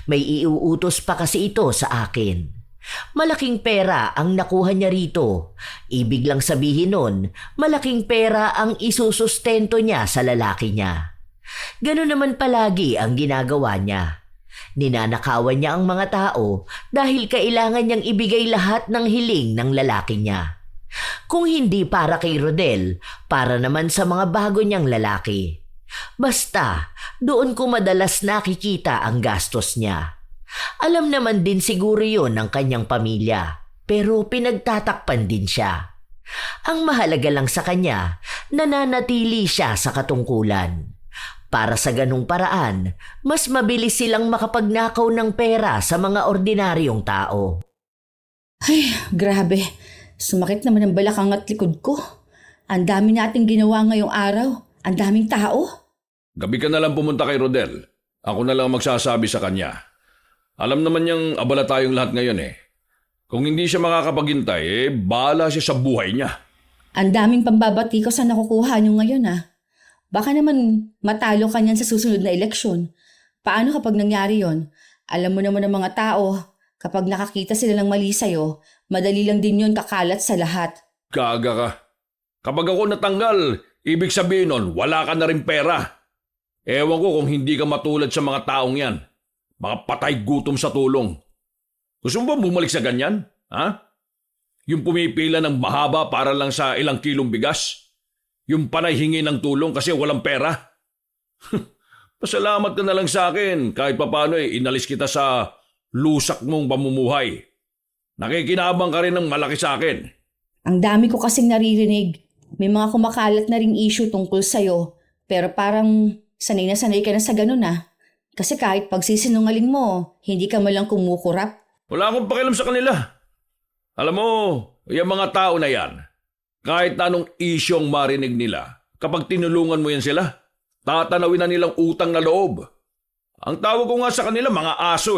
May iuutos pa kasi ito sa akin. Malaking pera ang nakuha niya rito. Ibig lang sabihin nun, malaking pera ang isusustento niya sa lalaki niya. Ganun naman palagi ang ginagawa niya. Ninanakawan niya ang mga tao dahil kailangan niyang ibigay lahat ng hiling ng lalaki niya. Kung hindi para kay Rodel, para naman sa mga bago niyang lalaki. Basta, doon ko madalas nakikita ang gastos niya. Alam naman din siguro yun ng kanyang pamilya, pero pinagtatakpan din siya. Ang mahalaga lang sa kanya, nananatili siya sa katungkulan. Para sa ganung paraan, mas mabilis silang makapagnakaw ng pera sa mga ordinaryong tao. Ay, grabe. Sumakit naman ang balakang at likod ko. Ang dami nating ginawa ngayong araw. Ang daming tao. Gabi ka na lang pumunta kay Rodel. Ako na lang magsasabi sa kanya. Alam naman niyang abala tayong lahat ngayon eh. Kung hindi siya makakapaghintay, bahala siya sa buhay niya. Ang daming pambabati ko sa nakukuha niyo ngayon Baka naman matalo ka niyan sa susunod na eleksyon. Paano kapag nangyari yon? Alam mo naman ng mga tao, kapag nakakita sila ng mali sa'yo, madali lang din yon kakalat sa lahat. Gaga ka. Kapag ako natanggal, ibig sabihin nun, wala ka na rin pera. Ewan ko kung hindi ka matulad sa mga taong yan. Mga patay gutom sa tulong. Gusto mo ba bumalik sa ganyan? Ha? Yung pumipila ng mahaba para lang sa ilang kilong bigas? Yung panay hingi ng tulong kasi walang pera? Pasalamat ka na lang sa akin kahit papano inalis kita sa lusak mong pamumuhay. Nakikinabang ka rin ng malaki sa akin. Ang dami ko kasing naririnig. May mga kumakalat na ring issue tungkol sa'yo. Pero parang sanay na sanay ka na sa ganun Kasi kahit pagsisinungaling mo, hindi ka malang kumukurap. Wala akong pakialam sa kanila. Alam mo, yung mga tao na yan, kahit anong isyong marinig nila, kapag tinulungan mo yan sila, tatanawin na nilang utang na loob. Ang tawag ko nga sa kanila mga aso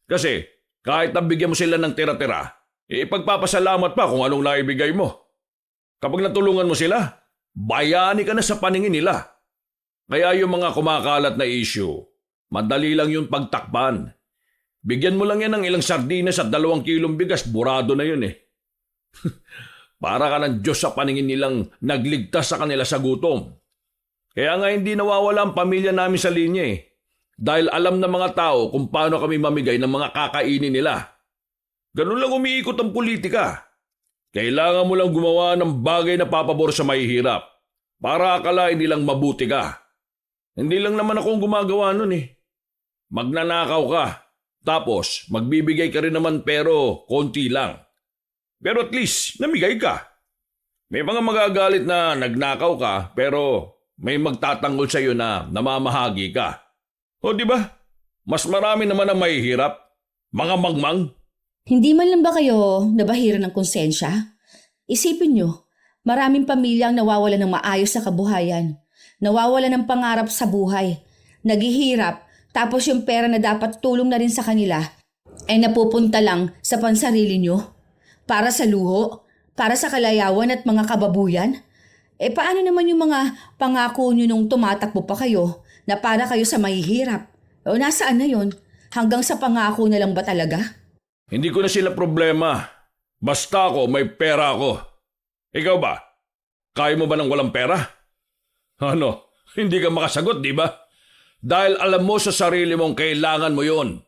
Kasi kahit nabigyan mo sila ng tira-tira, ipagpapasalamat pa kung anong naibigay mo. Kapag natulungan mo sila, bayani ka na sa paningin nila. Kaya yung mga kumakalat na issue, madali lang yung pagtakpan. Bigyan mo lang yan ng ilang sardinas at 2 kilong bigas, burado na yun Para ka ng Diyos sa paningin nilang nagligtas sa kanila sa gutom. Kaya nga hindi nawawala ang pamilya namin sa linya Dahil alam ng mga tao kung paano kami mamigay ng mga kakainin nila. Ganun lang umiikot ang politika. Kailangan mo lang gumawa ng bagay na papabor sa mahihirap para akalain nilang mabuti ka. Hindi lang naman akong gumagawa nun Magnanakaw ka. Tapos magbibigay ka rin naman pero konti lang. Pero at least, namigay ka. May mga magagalit na nagnakaw ka, pero may magtatanggol sa iyo na namamahagi ka. O di ba? Mas marami naman ang mahihirap. Mga mangmang. Hindi man lang ba kayo nabahira ng konsensya? Isipin nyo, maraming pamilya ang nawawalan ng maayos na kabuhayan. Nawawalan ng pangarap sa buhay. Naghihirap, tapos yung pera na dapat tulong na rin sa kanila, ay napupunta lang sa pansarili nyo. Para sa luho, para sa kalayawan at mga kababuyan? Paano naman yung mga pangako nyo nung tumatakbo pa kayo na para kayo sa mahihirap? O nasaan na yon? Hanggang sa pangako na lang ba talaga? Hindi ko na sila problema. Basta ako, may pera ako. Ikaw ba? Kaya mo ba ng walang pera? Ano? Hindi ka makasagot, di ba? Dahil alam mo sa sarili mong kailangan mo yon.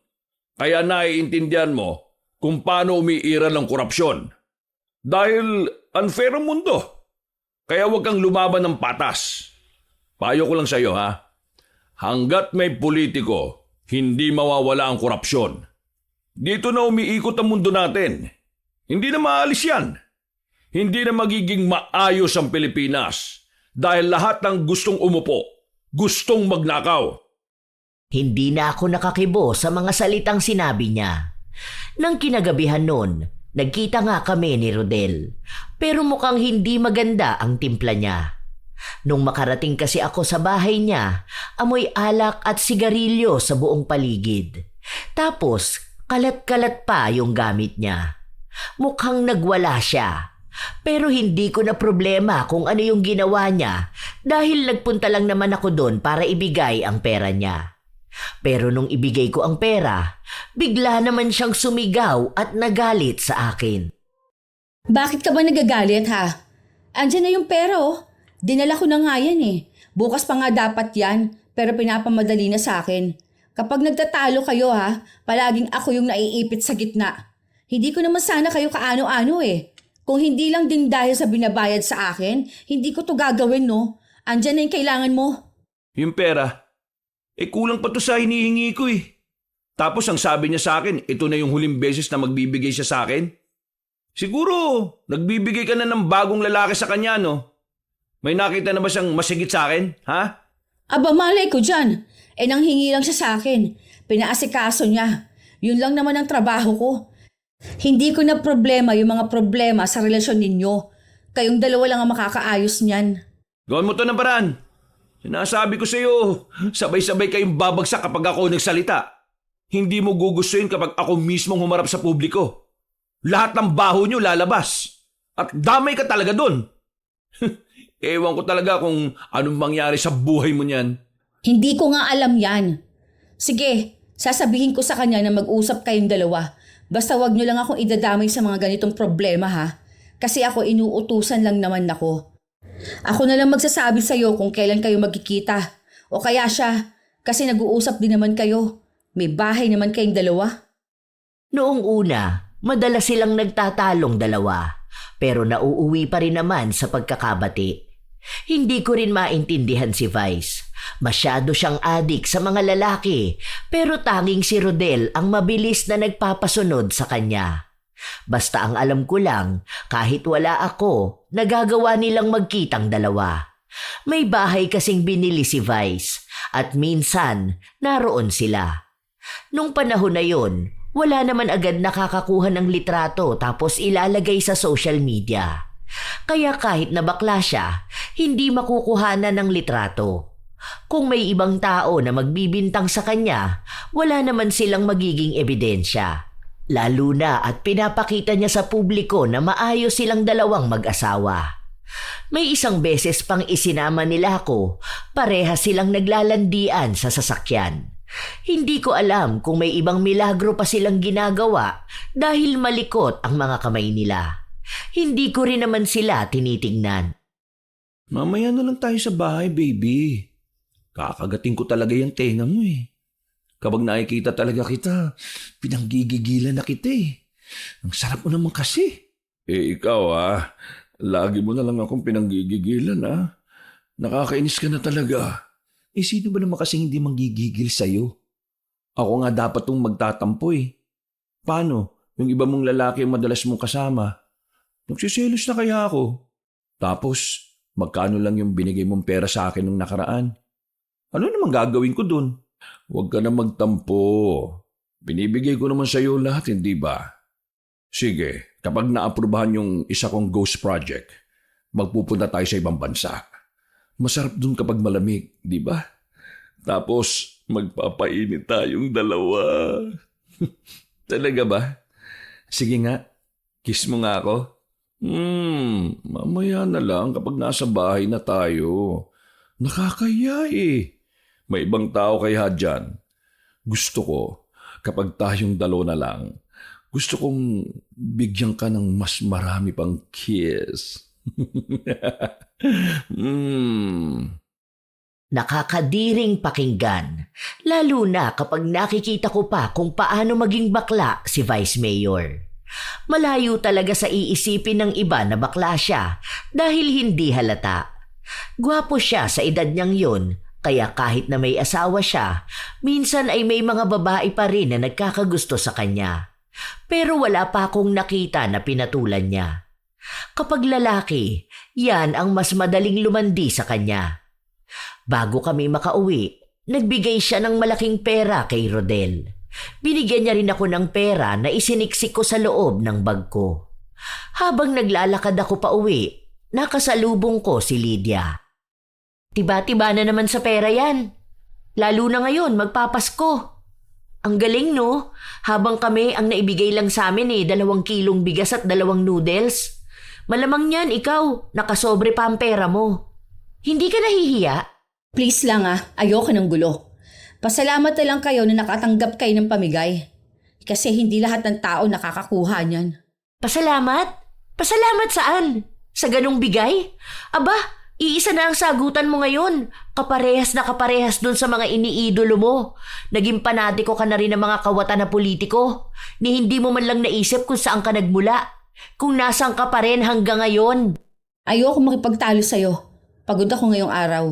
Kaya naiintindihan mo kung paano umiiral ng korupsyon. Dahil unfair ang mundo. Kaya huwag kang lumaban ng patas. Payo ko lang sa iyo Hanggat may politiko, hindi mawawala ang korupsyon. Dito na umiikot ang mundo natin. Hindi na maalis yan. Hindi na magiging maayos ang Pilipinas dahil lahat ng gustong umupo, gustong magnakaw. Hindi na ako nakakibo sa mga salitang sinabi niya. Nang kinagabihan noon, nagkita nga kami ni Rodel. Pero mukhang hindi maganda ang timpla niya. Nung makarating kasi ako sa bahay niya, amoy alak at sigarilyo sa buong paligid. Tapos, kalat-kalat pa yung gamit niya. Mukhang nagwala siya. Pero hindi ko na problema kung ano yung ginawa niya dahil nagpunta lang naman ako doon para ibigay ang pera niya. Pero nung ibigay ko ang pera, bigla naman siyang sumigaw at nagalit sa akin. Bakit ka ba nagagalit ha? Andiyan na yung pera oh. Dinala ko na nga yan eh. Bukas pa nga dapat yan, pero pinapamadali na sa akin. Kapag nagtatalo kayo ha, palaging ako yung naiipit sa gitna. Hindi ko naman sana kayo kaano-ano eh. Kung hindi lang din dahil sa binabayad sa akin, hindi ko to gagawin no. Andiyan na yung kailangan mo. Yung pera, kulang pa to sa hinihingi ko eh. Tapos ang sabi niya sa akin, ito na yung huling beses na magbibigay siya sa akin. Siguro, nagbibigay ka na ng bagong lalaki sa kanya no? May nakita na ba siyang masigit sa akin, ha? Aba malay ko dyan. Nanghingi lang siya sa akin. Pinaasikaso niya. Yun lang naman ang trabaho ko. Hindi ko na problema yung mga problema sa relasyon ninyo. Kayong dalawa lang ang makakaayos niyan. Gawin mo to ng paraan. Sinasabi ko sa iyo, sabay-sabay kayong babagsak kapag ako nagsalita. Hindi mo gugustuhin kapag ako mismong humarap sa publiko. Lahat ng baho nyo lalabas. At damay ka talaga dun. Ewan ko talaga kung anong mangyari sa buhay mo niyan. Hindi ko nga alam yan. Sige, sasabihin ko sa kanya na mag-usap kayong dalawa. Basta wag nyo lang akong idadamay sa mga ganitong problema ha. Kasi ako inuutusan lang naman ako. Ako na lang magsasabi sa'yo kung kailan kayo magkikita. O kaya siya, kasi nag-uusap din naman kayo. May bahay naman kayong dalawa. Noong una, madalas silang nagtatalong dalawa. Pero nauuwi pa rin naman sa pagkakabati. Hindi ko rin maintindihan si Vice. Masyado siyang adik sa mga lalaki, pero tanging si Rodel ang mabilis na nagpapasunod sa kanya. Basta ang alam ko lang, kahit wala ako, nagagawa nilang magkitang dalawa. May bahay kasing binili si Vice, at minsan naroon sila. Nung panahon na yon, wala naman agad nakakakuha ng litrato tapos ilalagay sa social media. Kaya kahit na bakla siya, hindi makukuhanan ng litrato. Kung may ibang tao na magbibintang sa kanya, wala naman silang magiging ebidensya. Lalo na at pinapakita niya sa publiko na maayos silang dalawang mag-asawa. May isang beses pang isinama nila ako, pareha silang naglalandian sa sasakyan. Hindi ko alam kung may ibang milagro pa silang ginagawa dahil malikot ang mga kamay nila. Hindi ko rin naman sila tinitingnan. Mamaya na lang tayo sa bahay, baby. Kakagating ko talaga yung tenga mo eh. Kapag nakikita talaga kita, pinanggigigilan na kita eh. Ang sarap mo naman kasi. Ikaw lagi mo na lang akong pinanggigigilan Nakakainis ka na talaga. Sino ba naman kasing hindi manggigigil sa'yo? Ako nga dapat tong magtatampo eh. Paano? Yung iba mong lalaki ang madalas mong kasama. Nagsiselos na kaya ako. Tapos, magkano lang yung binigay mong pera sa akin nung nakaraan? Ano naman gagawin ko dun? Huwag ka na magtampo. Binibigay ko naman sa'yo lahat, hindi ba? Sige, kapag naaprubahan yung isa kong ghost project, magpupunta tayo sa ibang bansa. Masarap dun kapag malamig, di ba? Tapos, magpapainit tayong dalawa. Talaga ba? Sige nga, kiss mo nga ako. Mamaya na lang kapag nasa bahay na tayo. Nakakaya eh. May ibang tao kaya dyan. Gusto ko, kapag tayong dalawa na lang, gusto kong bigyan ka ng mas marami pang kiss. Nakakadiring pakinggan, lalo na kapag nakikita ko pa kung paano maging bakla si Vice Mayor. Malayo talaga sa iisipin ng iba na bakla siya dahil hindi halata. Gwapo siya sa edad niyang yun Kaya kahit na may asawa siya, minsan ay may mga babae pa rin na nagkakagusto sa kanya. Pero wala pa akong nakita na pinatulan niya. Kapag lalaki, yan ang mas madaling lumandi sa kanya. Bago kami makauwi, nagbigay siya ng malaking pera kay Rodel. Binigyan niya rin ako ng pera na isiniksik ko sa loob ng bag ko. Habang naglalakad ako pa uwi, nakasalubong ko si Lydia. Tiba-tiba na naman sa pera yan. Lalo na ngayon, magpapasko. Ang galing no? Habang kami ang naibigay lang sa amin 2 kilong bigas at 2 noodles. Malamang yan ikaw, nakasobre pa ang pera mo. Hindi ka nahihiya? Please lang ayoko ng gulo. Pasalamat na lang kayo na nakatanggap kayo ng pamigay. Kasi hindi lahat ng tao nakakakuha niyan. Pasalamat? Pasalamat saan? Sa ganong bigay? Aba, iisa na ang sagutan mo ngayon. Kaparehas na kaparehas dun sa mga iniidolo mo. Naging panatiko ka na rin ng mga kawatan na politiko. Ni hindi mo man lang naisip kung saan ka nagmula. Kung nasaan ka pa rin hanggang ngayon. Ayoko makipagtalo sa'yo. Pagod ako ngayong araw.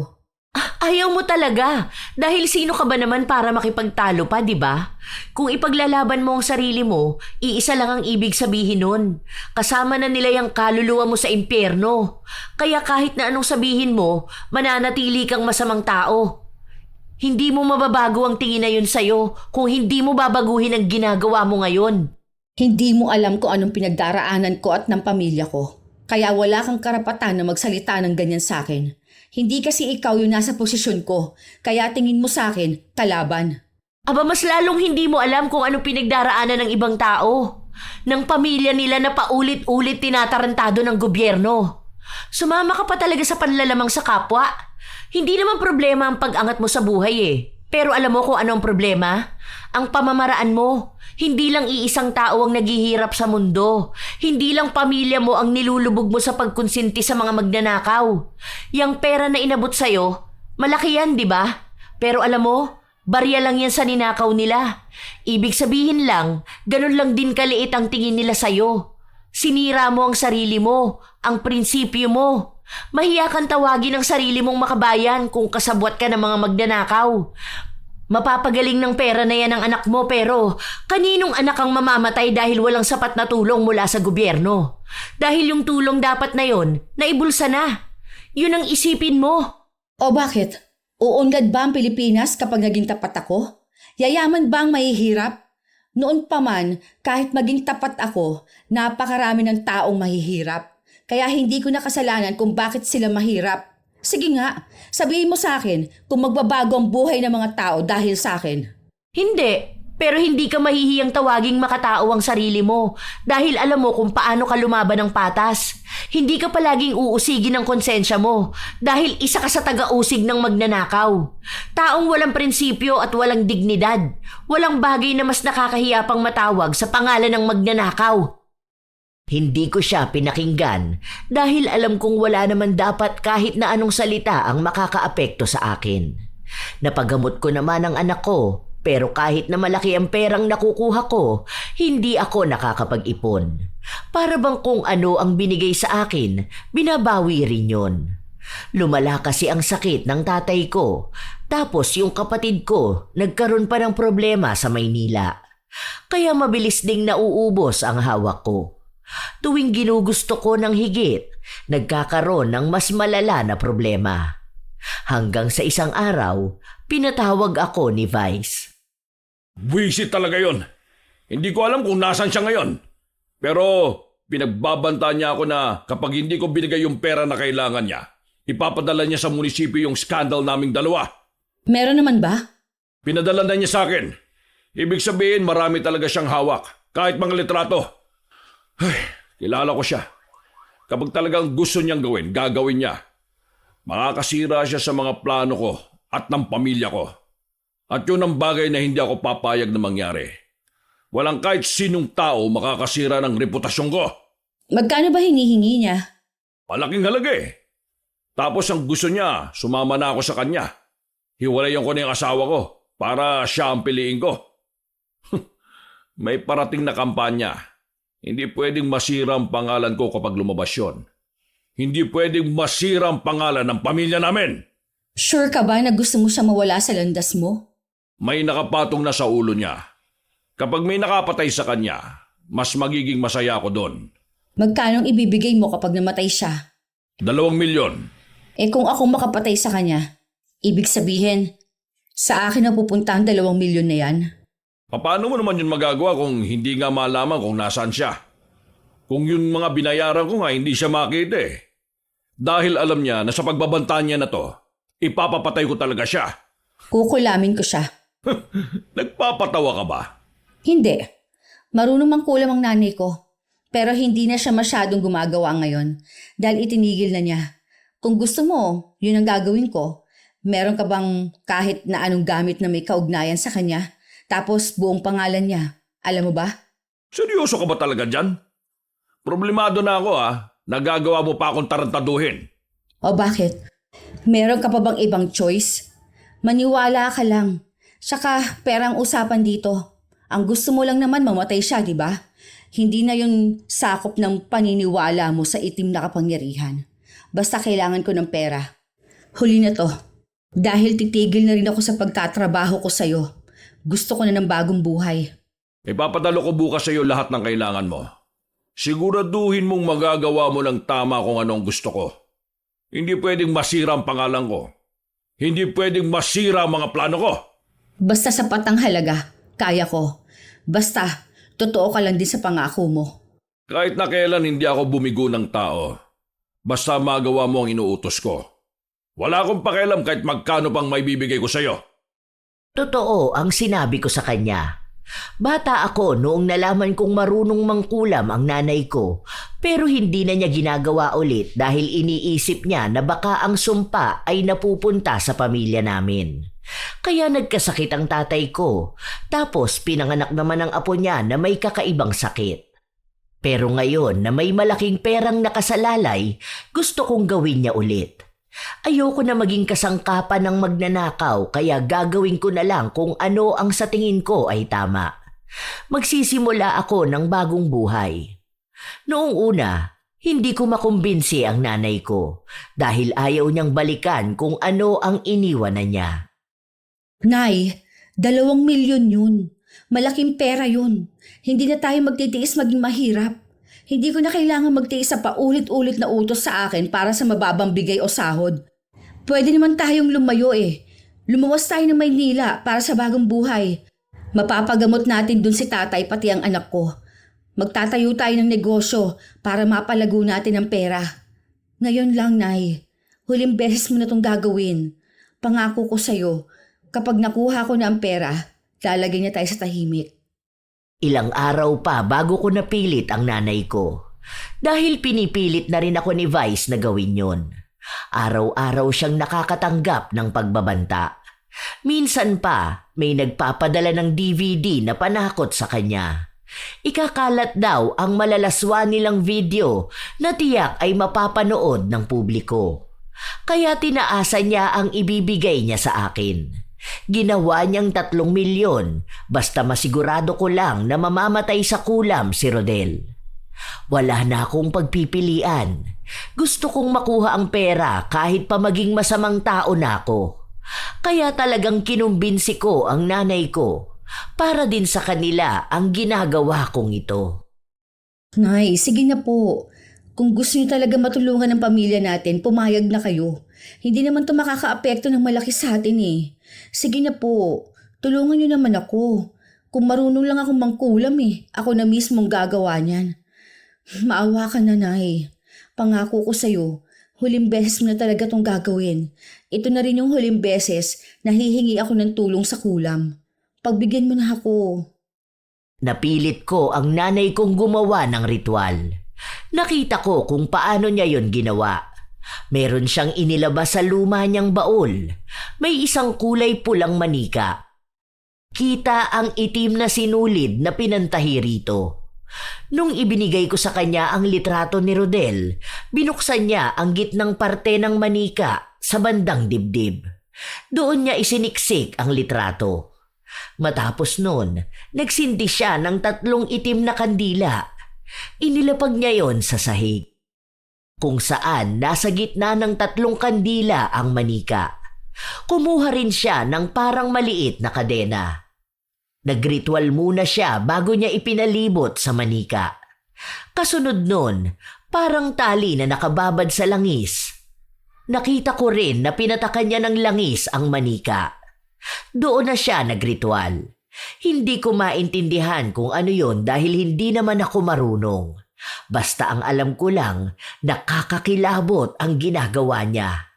Ayaw mo talaga. Dahil sino ka ba naman para makipagtalo pa, di ba? Kung ipaglalaban mo ang sarili mo, iisa lang ang ibig sabihin nun. Kasama na nila yung kaluluwa mo sa impyerno. Kaya kahit na anong sabihin mo, mananatili kang masamang tao. Hindi mo mababago ang tingin na yun sa'yo kung hindi mo babaguhin ang ginagawa mo ngayon. Hindi mo alam kung anong pinagdaraanan ko at ng pamilya ko. Kaya wala kang karapatan na magsalita ng ganyan sa akin. Hindi kasi ikaw yung nasa posisyon ko, kaya tingin mo sa akin, kalaban. Aba mas lalong hindi mo alam kung ano pinagdaraanan ng ibang tao. Ng pamilya nila na paulit-ulit tinatarantado ng gobyerno. Sumama ka pa talaga sa panlalamang sa kapwa. Hindi naman problema ang pag-angat mo sa buhay Pero alam mo kung anong problema? Ang pamamaraan mo. Hindi lang iisang tao ang naghihirap sa mundo. Hindi lang pamilya mo ang nilulubog mo sa pagkonsinti sa mga magnanakaw. Yang pera na inabot sa'yo, malaki yan, di ba? Pero alam mo, barya lang yan sa ninakaw nila. Ibig sabihin lang, ganun lang din kaliit ang tingin nila sa'yo. Sinira mo ang sarili mo, ang prinsipyo mo. Mahiya kang tawagin ang sarili mong makabayan kung kasabwat ka ng mga magnanakaw. Mapapagaling ng pera na yan ang anak mo pero kaninong anak ang mamamatay dahil walang sapat na tulong mula sa gobyerno? Dahil yung tulong dapat na yon, naibulsa na. Yun ang isipin mo. O bakit? Uunlad ba ang Pilipinas kapag naging tapat ako? Yayaman ba ang mahihirap? Noon pa man, kahit maging tapat ako, napakarami ng taong mahihirap. Kaya hindi ko nakasalanan kung bakit sila mahirap. Sige nga, sabihin mo sa akin kung magbabago ang buhay ng mga tao dahil sa akin. Hindi, pero hindi ka mahihiyang tawaging makatao ang sarili mo dahil alam mo kung paano ka lumaban ng patas. Hindi ka palaging uusigin ng konsensya mo dahil isa ka sa taga-usig ng magnanakaw. Taong walang prinsipyo at walang dignidad. Walang bagay na mas nakakahiya pang matawag sa pangalan ng magnanakaw. Hindi ko siya pinakinggan dahil alam kong wala naman dapat kahit na anong salita ang makakaapekto sa akin. Napagamot ko naman ang anak ko pero kahit na malaki ang perang nakukuha ko, hindi ako nakakapag-ipon. Para bang kung ano ang binigay sa akin, binabawi rin yun. Lumala kasi ang sakit ng tatay ko tapos yung kapatid ko nagkaroon pa ng problema sa Maynila. Kaya mabilis ding nauubos ang hawak ko. Tuwing ginugusto ko ng higit, nagkakaroon ng mas malala na problema. Hanggang sa isang araw, pinatawag ako ni Vice. Buwisit talaga yon. Hindi ko alam kung nasan siya ngayon. Pero pinagbabanta niya ako na kapag hindi ko binigay yung pera na kailangan niya, ipapadala niya sa munisipyo yung skandal naming dalawa. Meron naman ba? Pinadala na niya sa akin. Ibig sabihin marami talaga siyang hawak, kahit mga litrato. Ay, kilala ko siya. Kapag talagang gusto niyang gawin, gagawin niya. Makakasira siya sa mga plano ko at ng pamilya ko. At yun ang bagay na hindi ako papayag na mangyari. Walang kahit sinong tao makakasira ng reputasyon ko. Magkano ba hinihingi niya? Malaking halaga Tapos ang gusto niya, sumama na ako sa kanya. Hiwalayan ko na yung asawa ko para siya ang piliin ko. May parating na kampanya. Hindi pwedeng masira ang pangalan ko kapag lumabas yun. Hindi pwedeng masira ang pangalan ng pamilya namin. Sure ka ba na gusto mo siya mawala sa landas mo? May nakapatong na sa ulo niya. Kapag may nakapatay sa kanya, mas magiging masaya ako doon. Magkanong ibibigay mo kapag namatay siya? 2 milyon. Kung ako makapatay sa kanya, ibig sabihin, sa akin na pupunta ang 2 milyon na yan? Paano mo naman yun magagawa kung hindi nga malaman kung nasaan siya? Kung yung mga binayaran ko nga hindi siya makita eh. Dahil alam niya na sa pagbabanta niya na to, ipapapatay ko talaga siya. Kukulamin ko siya. Nagpapatawa ka ba? Hindi. Marunong mangkulam ang nanay ko. Pero hindi na siya masyadong gumagawa ngayon dahil itinigil na niya. Kung gusto mo, yun ang gagawin ko. Meron ka bang kahit na anong gamit na may kaugnayan sa kanya? Tapos buong pangalan niya. Alam mo ba? Seryoso ka ba talaga dyan? Problemado na ako Nagagawa mo pa akong tarantaduhin. O bakit? Meron ka pa bang ibang choice? Maniwala ka lang. Saka perang usapan dito. Ang gusto mo lang naman mamatay siya, di ba? Hindi na yun sakop ng paniniwala mo sa itim na kapangyarihan. Basta kailangan ko ng pera. Huli na to. Dahil titigil na rin ako sa pagtatrabaho ko sa'yo. Gusto ko na ng bagong buhay. Ipapadalo ko bukas sa iyo lahat ng kailangan mo. Siguraduhin mong magagawa mo ng tama kung anong gusto ko. Hindi pwedeng masira ang pangalan ko. Hindi pwedeng masira ang mga plano ko. Basta sapat ang halaga, kaya ko. Basta, totoo ka lang din sa pangako mo. Kahit na kailan hindi ako bumigo ng tao. Basta magawa mo ang inuutos ko. Wala akong pakialam kahit magkano pang may bibigay ko sa iyo. Totoo ang sinabi ko sa kanya. Bata ako noong nalaman kong marunong mangkulam ang nanay ko, pero hindi na niya ginagawa ulit dahil iniisip niya na baka ang sumpa ay napupunta sa pamilya namin. Kaya nagkasakit ang tatay ko, tapos pinanganak naman ang apo niya na may kakaibang sakit. Pero ngayon na may malaking perang nakasalalay, gusto kong gawin niya ulit. Ayoko na maging kasangkapan ng magnanakaw kaya gagawin ko na lang kung ano ang sa tingin ko ay tama. Magsisimula ako ng bagong buhay. Noong una, hindi ko makumbinsi ang nanay ko dahil ayaw niyang balikan kung ano ang iniwan na niya. Nay, 2 milyon yun. Malaking pera yun. Hindi na tayo magtitiis maging mahirap. Hindi ko na kailangan magtiis sa paulit-ulit na utos sa akin para sa mababang bigay o sahod. Pwede naman tayong lumayo eh. Lumuwas tayo ng Maynila para sa bagong buhay. Mapapagamot natin dun si tatay pati ang anak ko. Magtatayo tayo ng negosyo para mapalago natin ang pera. Ngayon lang, Nay. Huling beses mo na itong gagawin. Pangako ko sa'yo, kapag nakuha ko na ang pera, lalagay niya tayo sa tahimik. Ilang araw pa bago ko napilit ang nanay ko. Dahil pinipilit na rin ako ni Vice na gawin yon. Araw-araw siyang nakakatanggap ng pagbabanta. Minsan pa may nagpapadala ng DVD na panakot sa kanya. Ikakalat daw ang malalaswa nilang video na tiyak ay mapapanood ng publiko. Kaya tinaasa niya ang ibibigay niya sa akin. Ginawa niyang 3 milyon basta masigurado ko lang na mamamatay sa kulam si Rodel. Wala na akong pagpipilian. Gusto kong makuha ang pera kahit pa maging masamang tao na ako. Kaya talagang kinumbinsi ko ang nanay ko para din sa kanila ang ginagawa kong ito. Nay, sige na po. Kung gusto niyo talaga matulungan ng pamilya natin, pumayag na kayo. Hindi naman ito makakaapekto ng malaki sa atin eh. Sige na po, tulungan niyo naman ako. Kung marunong lang akong mangkulam ako na mismong gagawa niyan. Maawa ka na, Nay. Pangako ko sa'yo, huling beses mo na talaga itong gagawin. Ito na rin yung huling beses na hihingi ako ng tulong sa kulam. Pagbigyan mo na ako. Napilit ko ang nanay kong gumawa ng ritual. Nakita ko kung paano niya yon ginawa. Meron siyang inilabas sa luma niyang baul. May isang kulay pulang manika. Kita ang itim na sinulid na pinantahi rito. Nung ibinigay ko sa kanya ang litrato ni Rodel, binuksan niya ang gitnang parte ng manika sa bandang dibdib. Doon niya isiniksik ang litrato. Matapos nun, nagsindi siya ng 3 itim na kandila. Inilapag niya yon sa sahig, kung saan nasa gitna ng 3 kandila ang manika. Kumuha rin siya ng parang maliit na kadena. Nagritual muna siya bago niya ipinalibot sa manika. Kasunod nun, parang tali na nakababad sa langis. Nakita ko rin na pinatakan niya ng langis ang manika. Doon na siya nagritual. Hindi ko maintindihan kung ano yon dahil hindi naman ako marunong. Basta ang alam ko lang, nakakakilabot ang ginagawa niya.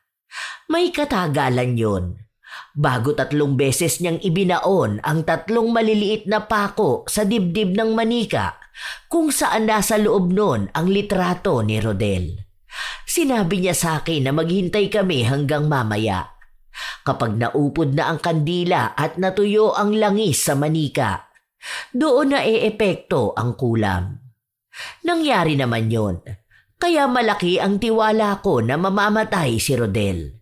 May katagalan yon. Bago 3 beses niyang ibinaon ang 3 maliliit na pako sa dibdib ng manika kung saan nasa loob nun ang litrato ni Rodel. Sinabi niya sa akin na maghintay kami hanggang mamaya. Kapag naupod na ang kandila at natuyo ang langis sa manika, doon na eepekto ang kulam. Nangyari naman yon, kaya malaki ang tiwala ko na mamamatay si Rodel.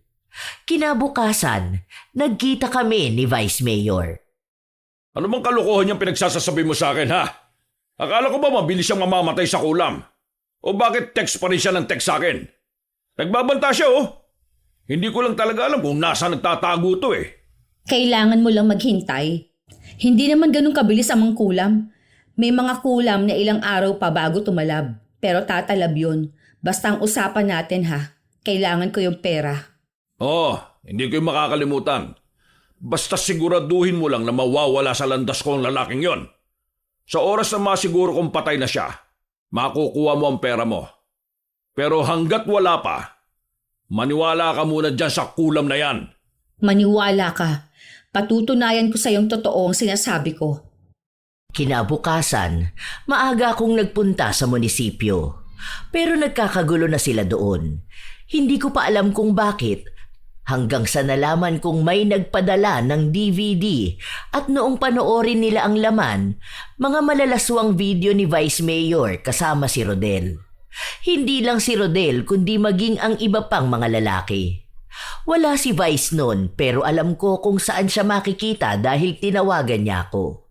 Kinabukasan, nagkita kami ni Vice Mayor. Ano bang kalokohan niyang pinagsasasabi mo sa akin, ha? Akala ko ba mabilis siyang mamamatay sa kulam? O bakit text pa rin siya ng text sa akin? Nagbabanta siya, oh. Hindi ko lang talaga alam kung nasa nagtatago to, eh. Kailangan mo lang maghintay. Hindi naman ganun kabilis ang mga kulam. May mga kulam na ilang araw pa bago tumalab. Pero tatalab yun. Basta ang usapan natin, ha? Kailangan ko yung pera. Hindi ko yung makakalimutan. Basta siguraduhin mo lang na mawawala sa landas ko ang lalaking yon. Sa oras na masiguro kong patay na siya, makukuha mo ang pera mo. Pero hanggat wala pa, maniwala ka muna dyan sa kulam na yan. Maniwala ka. Patutunayan ko sa iyong totoo ang sinasabi ko. Kinabukasan, maaga akong nagpunta sa munisipyo. Pero nagkakagulo na sila doon. Hindi ko pa alam kung bakit. Hanggang sa nalaman kong may nagpadala ng DVD at noong panoorin nila ang laman, mga malalaswang video ni Vice Mayor kasama si Rodel. Hindi lang si Rodel kundi maging ang iba pang mga lalaki. Wala si Vice noon pero alam ko kung saan siya makikita dahil tinawagan niya ako.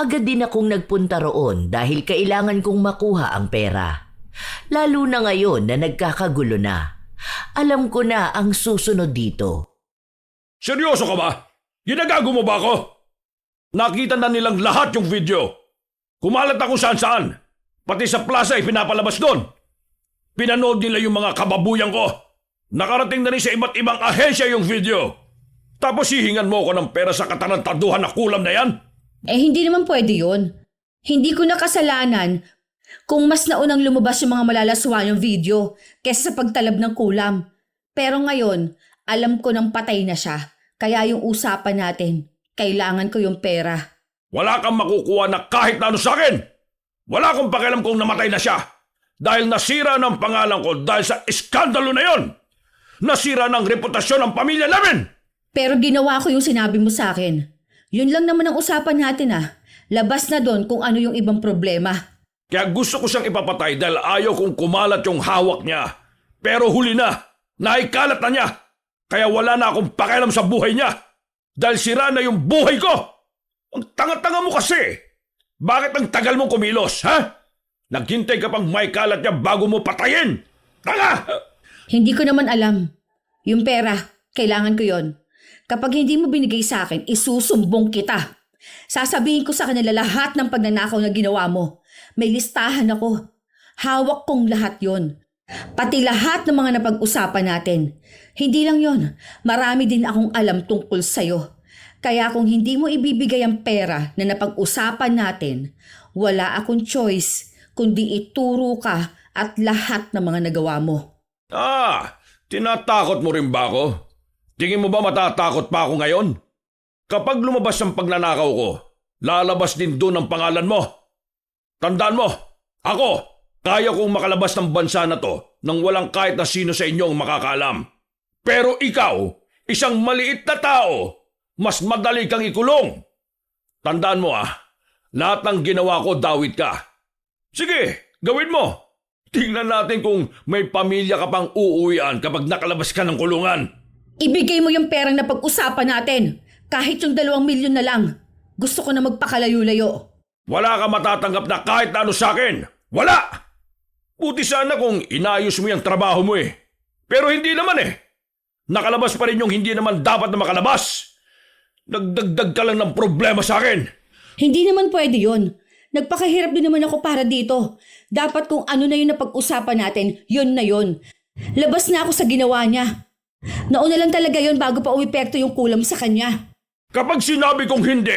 Agad din akong nagpunta roon dahil kailangan kong makuha ang pera. Lalo na ngayon na nagkakagulo na. Alam ko na ang susunod dito. Seryoso ka ba? Ginagago mo ba ako? Nakita na nilang lahat yung video. Kumalat na kung saan-saan. Pati sa plaza ay pinapalabas doon. Pinanood nila yung mga kababuyan ko. Nakarating na rin sa iba't ibang ahensya yung video. Tapos hihingan mo ako ng pera sa katarantaduhan na kulam na yan? Hindi naman pwede yun. Hindi ko na kasalanan kung mas naunang lumabas yung mga malalaswang yung video kesa sa pagtalab ng kulam. Pero ngayon, alam ko nang patay na siya. Kaya yung usapan natin, kailangan ko yung pera. Wala kang makukuha na kahit na ano sa akin. Wala akong pakialam kung namatay na siya. Dahil nasira ng pangalan ko dahil sa iskandalo na yon. Nasira ng reputasyon ng pamilya namin. Pero ginawa ko yung sinabi mo sa akin. Yun lang naman ang usapan natin Labas na doon kung ano yung ibang problema. Kaya gusto ko siyang ipapatay dahil ayaw kong kumalat yung hawak niya. Pero huli na. Naikalat na niya. Kaya wala na akong pakialam sa buhay niya. Dahil sira na yung buhay ko. Ang tanga-tanga mo kasi. Bakit ang tagal mong kumilos, ha? Naghintay ka pang may kalat niya bago mo patayin. Tanga! Hindi ko naman alam. Yung pera, kailangan ko yon. Kapag hindi mo binigay sa akin, isusumbong kita. Sasabihin ko sa kanila lahat ng pagnanakaw na ginawa mo. May listahan ako. Hawak kong lahat yon. Pati lahat ng mga napag-usapan natin. Hindi lang yon. Marami din akong alam tungkol sa'yo. Kaya kung hindi mo ibibigay ang pera na napag-usapan natin, wala akong choice kundi ituro ka at lahat ng mga nagawa mo. Tinatakot mo rin ba ako? Tingin mo ba matatakot pa ako ngayon? Kapag lumabas ang pagnanakaw ko, lalabas din doon ang pangalan mo. Tandaan mo, ako, kaya kong makalabas ng bansa na to nang walang kahit na sino sa inyong makakaalam. Pero ikaw, isang maliit na tao, mas madali kang ikulong. Tandaan mo lahat ng ginawa ko dawit ka. Sige, gawin mo. Tingnan natin kung may pamilya ka pang uuwian kapag nakalabas ka ng kulungan. Ibigay mo yung perang na pag-usapan natin. Kahit yung 2 milyon na lang. Gusto ko na magpakalayo-layo. Wala ka matatanggap na kahit na ano sa akin. Wala! Buti sana kung inayos mo yung trabaho mo Pero hindi naman Nakalabas pa rin yung hindi naman dapat na makalabas. Nagdagdag ka lang ng problema sa akin. Hindi naman pwede yun. Nagpakahirap din naman ako para dito. Dapat kung ano na yun na pag-usapan natin, yun na yun. Labas na ako sa ginawa niya. Nauna lang talaga yun bago pa umepekto yung kulam sa kanya. Kapag sinabi kong hindi,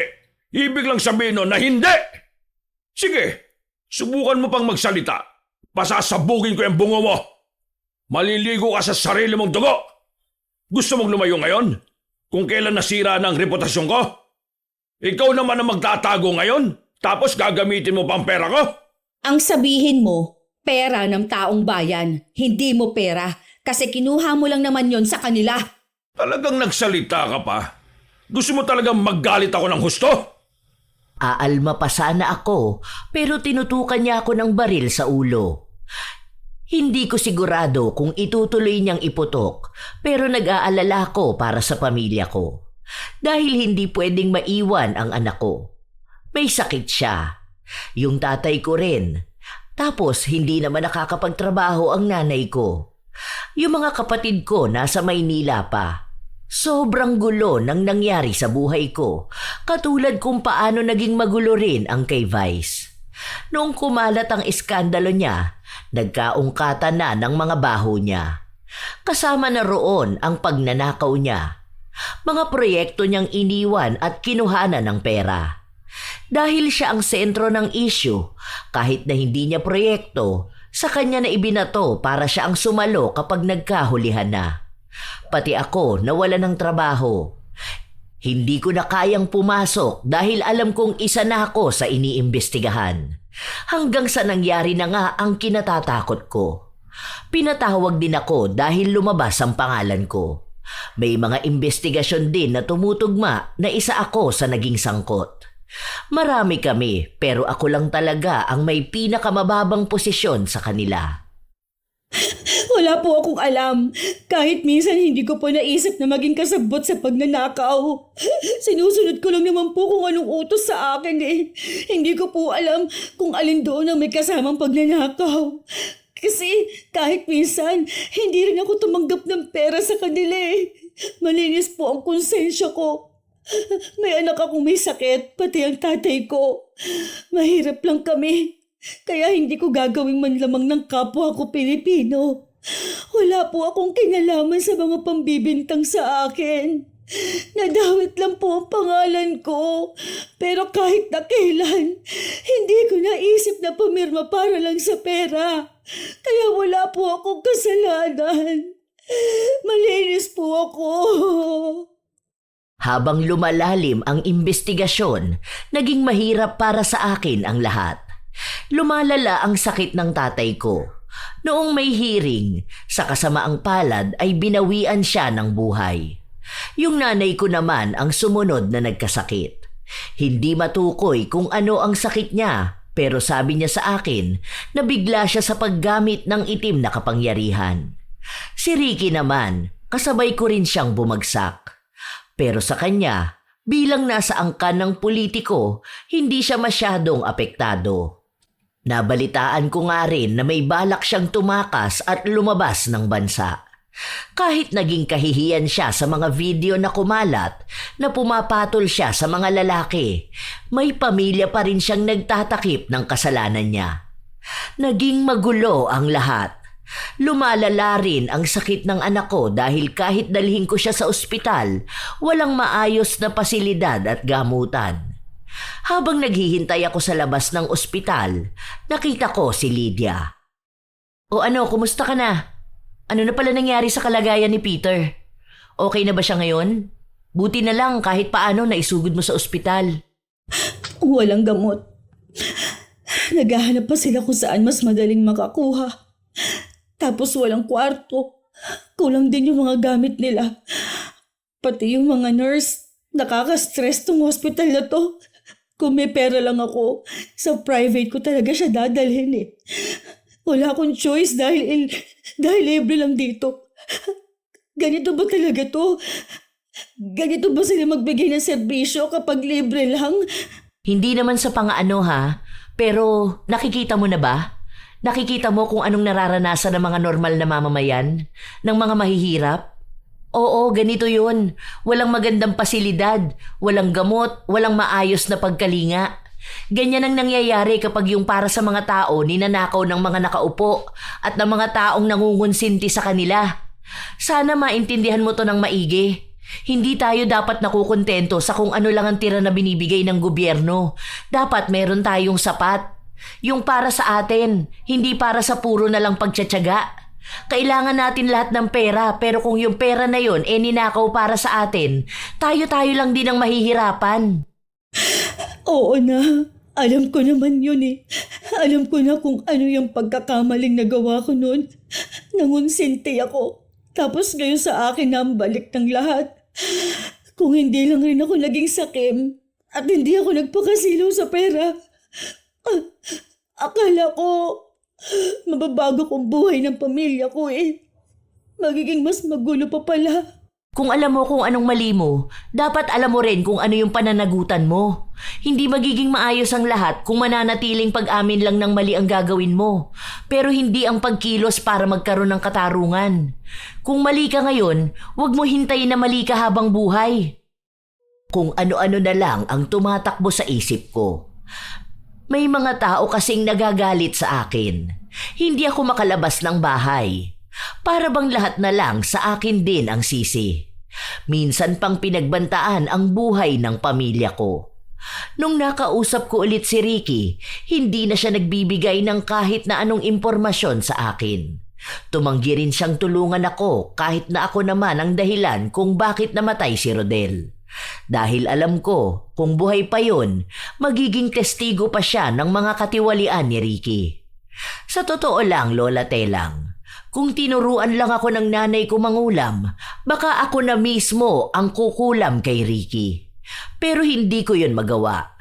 ibig lang sabihin nun na hindi. Sige, subukan mo pang magsalita. Pasasabugin ko yung bungo mo. Maliligo ka sa sarili mong dugo. Gusto mong lumayo ngayon? Kung kailan nasira na ang reputasyon ko? Ikaw naman ang magtatago ngayon, tapos gagamitin mo pang pera ko? Ang sabihin mo, pera ng taong bayan, hindi mo pera. Kasi kinuha mo lang naman yon sa kanila. Talagang nagsalita ka pa? Gusto mo talagang maggalit ako ng husto? Aalma pa sana ako pero tinutukan niya ako ng baril sa ulo. Hindi ko sigurado kung itutuloy niyang iputok pero nag-aalala ko para sa pamilya ko. Dahil hindi pwedeng maiwan ang anak ko. May sakit siya. Yung tatay ko rin. Tapos hindi naman nakakapagtrabaho ang nanay ko. Yung mga kapatid ko nasa Maynila pa. Sobrang gulo ng nangyari sa buhay ko. Katulad kung paano naging magulo rin ang kay Vice. Noong kumalat ang iskandalo niya, nagkaungkatan na ng mga baho niya. Kasama na roon ang pagnanakaw niya. Mga proyekto niyang iniwan at kinuhanan ng pera. Dahil siya ang sentro ng issue, kahit na hindi niya proyekto, sa kanya na ibinato para siya ang sumalo kapag nagkahulihan na. Pati ako nawala ng trabaho. Hindi ko na kayang pumasok dahil alam kong isa na ako sa iniimbestigahan. Hanggang sa nangyari na nga ang kinatatakot ko. Pinatawag din ako dahil lumabas ang pangalan ko. May mga investigasyon din na tumutugma na isa ako sa naging sangkot. Marami kami pero ako lang talaga ang may pinakamababang posisyon sa kanila. Wala po akong alam. Kahit minsan hindi ko po naisip na maging kasabot sa pagnanakaw. Sinusunod ko lang naman po kung anong utos sa akin eh. Hindi ko po alam kung alin doon ang may kasamang pagnanakaw. Kasi kahit minsan, hindi rin ako tumanggap ng pera sa kanila eh. Malinis po ang konsensya ko. May anak akong may sakit, pati ang tatay ko. Mahirap lang kami. Kaya hindi ko gagawing manlamang ng kapwa ko Pilipino. Wala po akong kinalaman sa mga pambibintang sa akin. Nadawit lang po ang pangalan ko. Pero kahit na kailan, hindi ko naisip na pumirma para lang sa pera. Kaya wala po akong kasalanan. Malinis po ako. Habang lumalalim ang investigasyon, naging mahirap para sa akin ang lahat. Lumalala ang sakit ng tatay ko. Noong may hearing, sa kasamaang palad ay binawian siya ng buhay. Yung nanay ko naman ang sumunod na nagkasakit. Hindi matukoy kung ano ang sakit niya, pero sabi niya sa akin na bigla siya sa paggamit ng itim na kapangyarihan. Si Ricky naman, kasabay ko rin siyang bumagsak. Pero sa kanya, bilang nasa angkan ng politiko, hindi siya masyadong apektado. Nabalitaan ko nga rin na may balak siyang tumakas at lumabas ng bansa. Kahit naging kahihiyan siya sa mga video na kumalat na pumapatol siya sa mga lalaki, may pamilya pa rin siyang nagtatakip ng kasalanan niya. Naging magulo ang lahat. Lumalala rin ang sakit ng anak ko dahil kahit dalhin ko siya sa ospital, walang maayos na pasilidad at gamutan. Habang naghihintay ako sa labas ng ospital, nakita ko si Lydia. O ano, kumusta ka na? Ano na pala nangyari sa kalagayan ni Peter? Okay na ba siya ngayon? Buti na lang kahit paano naisugod mo sa ospital. Walang gamot. Naghahanap pa sila kung saan mas madaling makakuha. Tapos walang kwarto. Kulang din yung mga gamit nila. Pati yung mga nurse. Nakaka-stress tong hospital na to. Kung may pera lang ako, sa private ko talaga siya dadalhin eh. Wala akong choice dahil libre lang dito. Ganito ba talaga to? Ganito ba sila magbigay ng serbisyo kapag libre lang? Hindi naman sa pang-ano ha, pero nakikita mo na ba? Nakikita mo kung anong nararanasan ng mga normal na mamamayan? Ng mga mahihirap? Oo, ganito yun. Walang magandang pasilidad, walang gamot, walang maayos na pagkalinga. Ganyan ang nangyayari kapag yung para sa mga tao ninanakaw ng mga nakaupo at ng mga taong nangungunsinti sa kanila. Sana maintindihan mo to ng maigi. Hindi tayo dapat nakukontento sa kung ano lang ang tira na binibigay ng gobyerno. Dapat meron tayong sapat. Yung para sa atin, hindi para sa puro na lang pagtsatsaga. Kailangan natin lahat ng pera, pero kung yung pera na yon ninakaw para sa atin, tayo-tayo lang din ang mahihirapan. Oo na. Alam ko naman yun eh. Alam ko na kung ano yung pagkakamaling nagawa ko noon. Nangunsinti ako. Tapos ngayon sa akin na ang balik ng lahat. Kung hindi lang rin ako naging sakim at hindi ako nagpakasilaw sa pera. Akala ko mababago kong buhay ng pamilya ko eh. Magiging mas magulo pa pala. Kung alam mo kung anong mali mo, dapat alam mo rin kung ano yung pananagutan mo. Hindi magiging maayos ang lahat kung mananatiling pag-amin lang ng mali ang gagawin mo, pero hindi ang pagkilos para magkaroon ng katarungan. Kung mali ka ngayon, huwag mo hintayin na mali ka habang buhay. Kung ano-ano na lang ang tumatakbo sa isip ko. May mga tao kasing nagagalit sa akin. Hindi ako makalabas ng bahay. Para bang lahat na lang sa akin din ang sisi. Minsan pang pinagbantaan ang buhay ng pamilya ko. Nung nakausap ko ulit si Ricky, hindi na siya nagbibigay ng kahit na anong impormasyon sa akin. Tumanggi rin siyang tulungan ako kahit na ako naman ang dahilan kung bakit namatay si Rodel. Dahil alam ko kung buhay pa yon, magiging testigo pa siya ng mga katiwalian ni Ricky. Sa totoo lang, Lola Telang, kung tinuruan lang ako ng nanay ko mangulam, baka ako na mismo ang kukulam kay Ricky. Pero hindi ko yun magawa.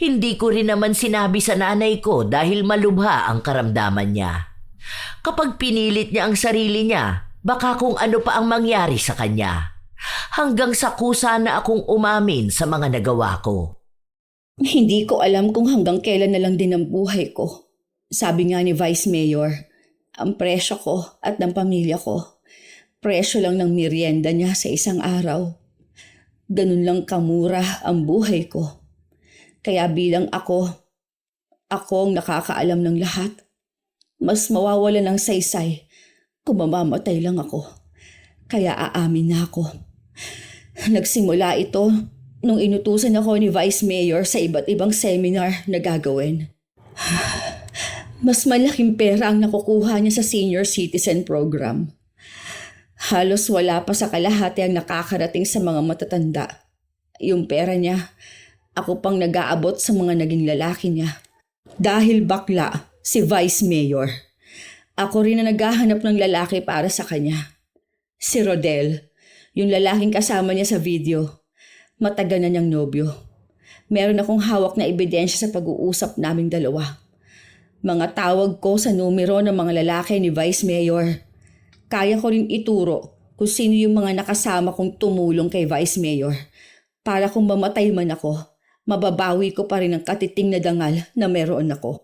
Hindi ko rin naman sinabi sa nanay ko dahil malubha ang karamdaman niya. Kapag pinilit niya ang sarili niya, baka kung ano pa ang mangyari sa kanya. Hanggang sa kusa na akong umamin sa mga nagawa ko. Hindi ko alam kung hanggang kailan na lang din ang buhay ko. Sabi nga ni Vice Mayor, ang presyo ko at ng pamilya ko, presyo lang ng merienda niya sa isang araw. Ganun lang kamura ang buhay ko. Kaya bilang ako ang nakakaalam ng lahat, mas mawawala ng saysay kung mamamatay lang ako. Kaya aamin na ako. Nagsimula ito nung inutusan ako ni Vice Mayor sa iba't ibang seminar na gagawin. Mas malaking pera ang nakukuha niya sa senior citizen program. Halos wala pa sa kalahati ang nakakarating sa mga matatanda. Yung pera niya, ako pang nag-aabot sa mga naging lalaki niya. Dahil bakla si Vice Mayor, ako rin na naghahanap ng lalaki para sa kanya. Si Rodel, yung lalaking kasama niya sa video, matagal na niyang nobyo. Meron akong hawak na ebidensya sa pag-uusap naming dalawa. Mga tawag ko sa numero ng mga lalaki ni Vice Mayor. Kaya ko rin ituro kung sino yung mga nakasama kong tumulong kay Vice Mayor. Para kung mamatay man ako, mababawi ko pa rin ang katiting na dangal na meron ako.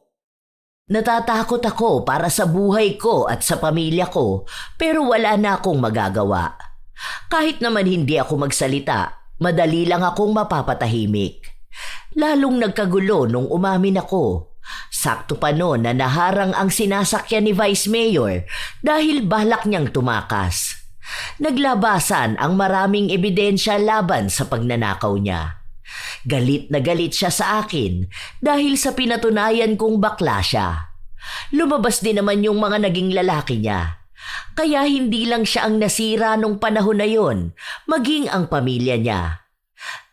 Natatakot ako para sa buhay ko at sa pamilya ko, pero wala na akong magagawa. Kahit naman hindi ako magsalita, madali lang akong mapapatahimik. Lalong nagkagulo nung umamin ako. Sakto pa noon na naharang ang sinasakyan ni Vice Mayor dahil balak niyang tumakas. Naglabasan ang maraming ebidensya laban sa pagnanakaw niya. Galit na galit siya sa akin dahil sa pinatunayan kong bakla siya. Lumabas din naman yung mga naging lalaki niya. Kaya hindi lang siya ang nasira nung panahon na yon, maging ang pamilya niya.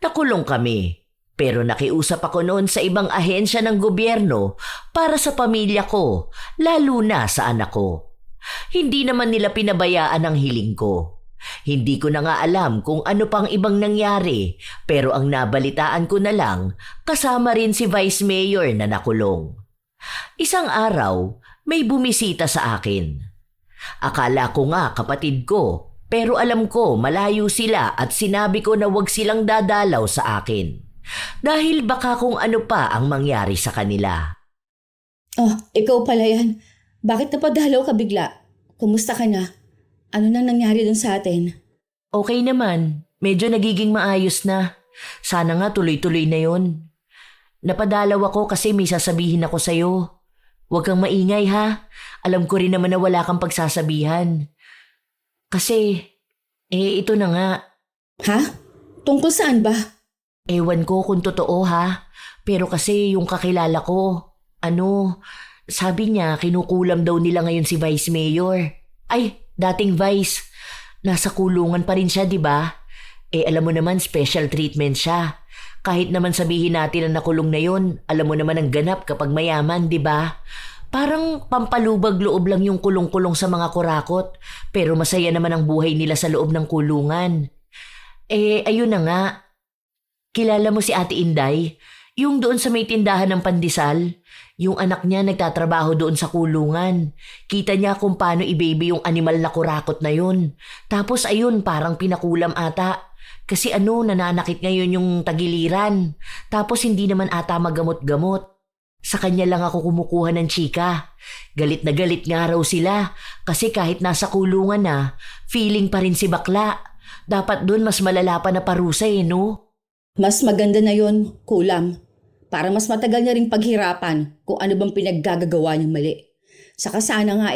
Nakulong kami, pero nakiusap ako noon sa ibang ahensya ng gobyerno para sa pamilya ko, lalo na sa anak ko. Hindi naman nila pinabayaan ang hiling ko. Hindi ko na nga alam kung ano pang ibang nangyari, pero ang nabalitaan ko na lang, kasama rin si Vice Mayor na nakulong. Isang araw, may bumisita sa akin. Akala ko nga kapatid ko, pero alam ko malayo sila at sinabi ko na wag silang dadalaw sa akin. Dahil baka kung ano pa ang mangyari sa kanila. Oh, ikaw pala yan. Bakit napadalaw ka bigla? Kumusta ka na? Ano nang nangyari dun sa atin? Okay naman. Medyo nagiging maayos na. Sana nga tuloy-tuloy na yon. Napadalaw ako kasi may sasabihin ako sa'yo. Huwag kang maingay ha. Alam ko rin naman na wala kang pagsasabihan. Kasi, ito na nga. Ha? Tungkol saan ba? Ewan ko kung totoo ha. Pero kasi yung kakilala ko, sabi niya kinukulam daw nila ngayon si Vice Mayor. Ay, dating Vice. Nasa kulungan pa rin siya, di ba? Alam mo naman special treatment siya. Kahit naman sabihin natin na nakulong na yun, alam mo naman ang ganap kapag mayaman, di ba? Parang pampalubag loob lang yung kulong-kulong sa mga kurakot, pero masaya naman ang buhay nila sa loob ng kulungan. Ayun na nga. Kilala mo si Ate Inday? Yung doon sa may tindahan ng pandesal? Yung anak niya nagtatrabaho doon sa kulungan. Kita niya kung paano i-baby yung animal na kurakot na yun. Tapos ayun, parang pinakulam ata. Kasi nananakit ngayon yung tagiliran. Tapos hindi naman ata magamot-gamot. Sa kanya lang ako kumukuha ng chika. Galit na galit nga raw sila. Kasi kahit nasa kulungan na, feeling pa rin si bakla. Dapat doon mas malala pa na parusa no? Mas maganda na yon, kulam. Para mas matagal niya ring paghirapan kung ano bang pinaggagawa niyang mali. Saka sana nga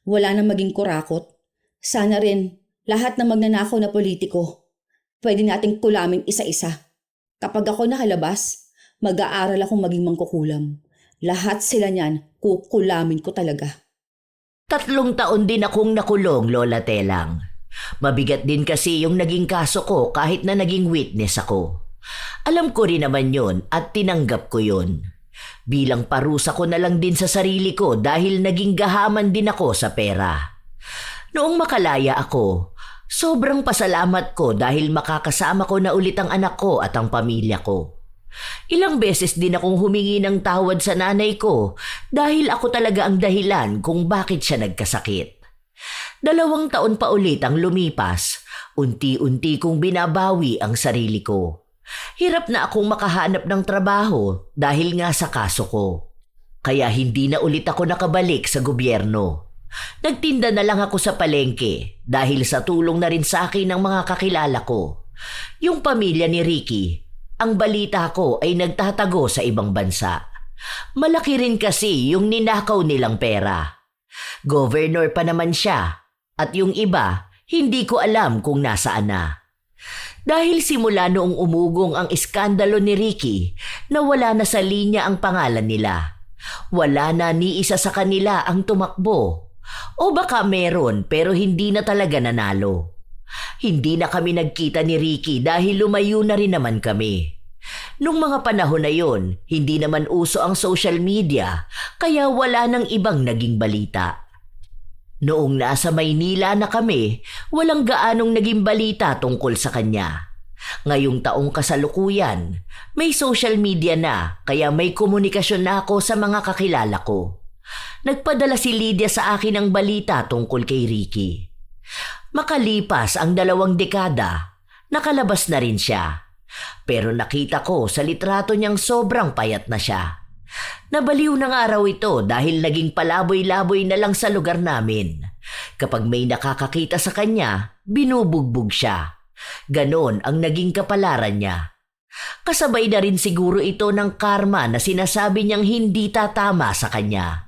wala na maging kurakot. Sana rin lahat na magnanakaw na politiko, pwede nating kulamin isa-isa. Kapag ako nakalabas, mag-aaral akong maging mangkukulam. Lahat sila niyan, kukulamin ko talaga. 3 taon din akong nakulong, Lola Telang. Mabigat din kasi yung naging kaso ko kahit na naging witness ako. Alam ko rin naman yun at tinanggap ko yun. Bilang parusa ko na lang din sa sarili ko dahil naging gahaman din ako sa pera. Noong makalaya ako, sobrang pasalamat ko dahil makakasama ko na ulit ang anak ko at ang pamilya ko. Ilang beses din akong humingi ng tawad sa nanay ko dahil ako talaga ang dahilan kung bakit siya nagkasakit. 2 taon pa ulit ang lumipas, unti-unti kong binabawi ang sarili ko. Hirap na akong makahanap ng trabaho dahil nga sa kaso ko. Kaya hindi na ulit ako nakabalik sa gobyerno. Nagtinda na lang ako sa palengke dahil sa tulong na rin sa akin ng mga kakilala ko. Yung pamilya ni Ricky, ang balita ko ay nagtatago sa ibang bansa. Malaki rin kasi yung ninakaw nilang pera. Governor pa naman siya at yung iba hindi ko alam kung nasaan na. Dahil simula noong umugong ang iskandalo ni Ricky, nawala na sa linya ang pangalan nila. Wala na ni isa sa kanila ang tumakbo. O baka meron pero hindi na talaga nanalo. Hindi na kami nagkita ni Ricky dahil lumayo na rin naman kami. Nung mga panahon na yon, hindi naman uso ang social media kaya wala nang ibang naging balita. Noong nasa Maynila na kami, walang gaanong naging balita tungkol sa kanya. Ngayong taong kasalukuyan, may social media na kaya may komunikasyon na ako sa mga kakilala ko. Nagpadala si Lydia sa akin ng balita tungkol kay Ricky. Makalipas ang 2 dekada, nakalabas na rin siya. Pero nakita ko sa litrato niyang sobrang payat na siya. Nabaliw ng araw ito dahil naging palaboy-laboy na lang sa lugar namin. Kapag may nakakakita sa kanya, binubugbog siya. Ganon ang naging kapalaran niya. Kasabay na rin siguro ito ng karma na sinasabi niyang hindi tatama sa kanya.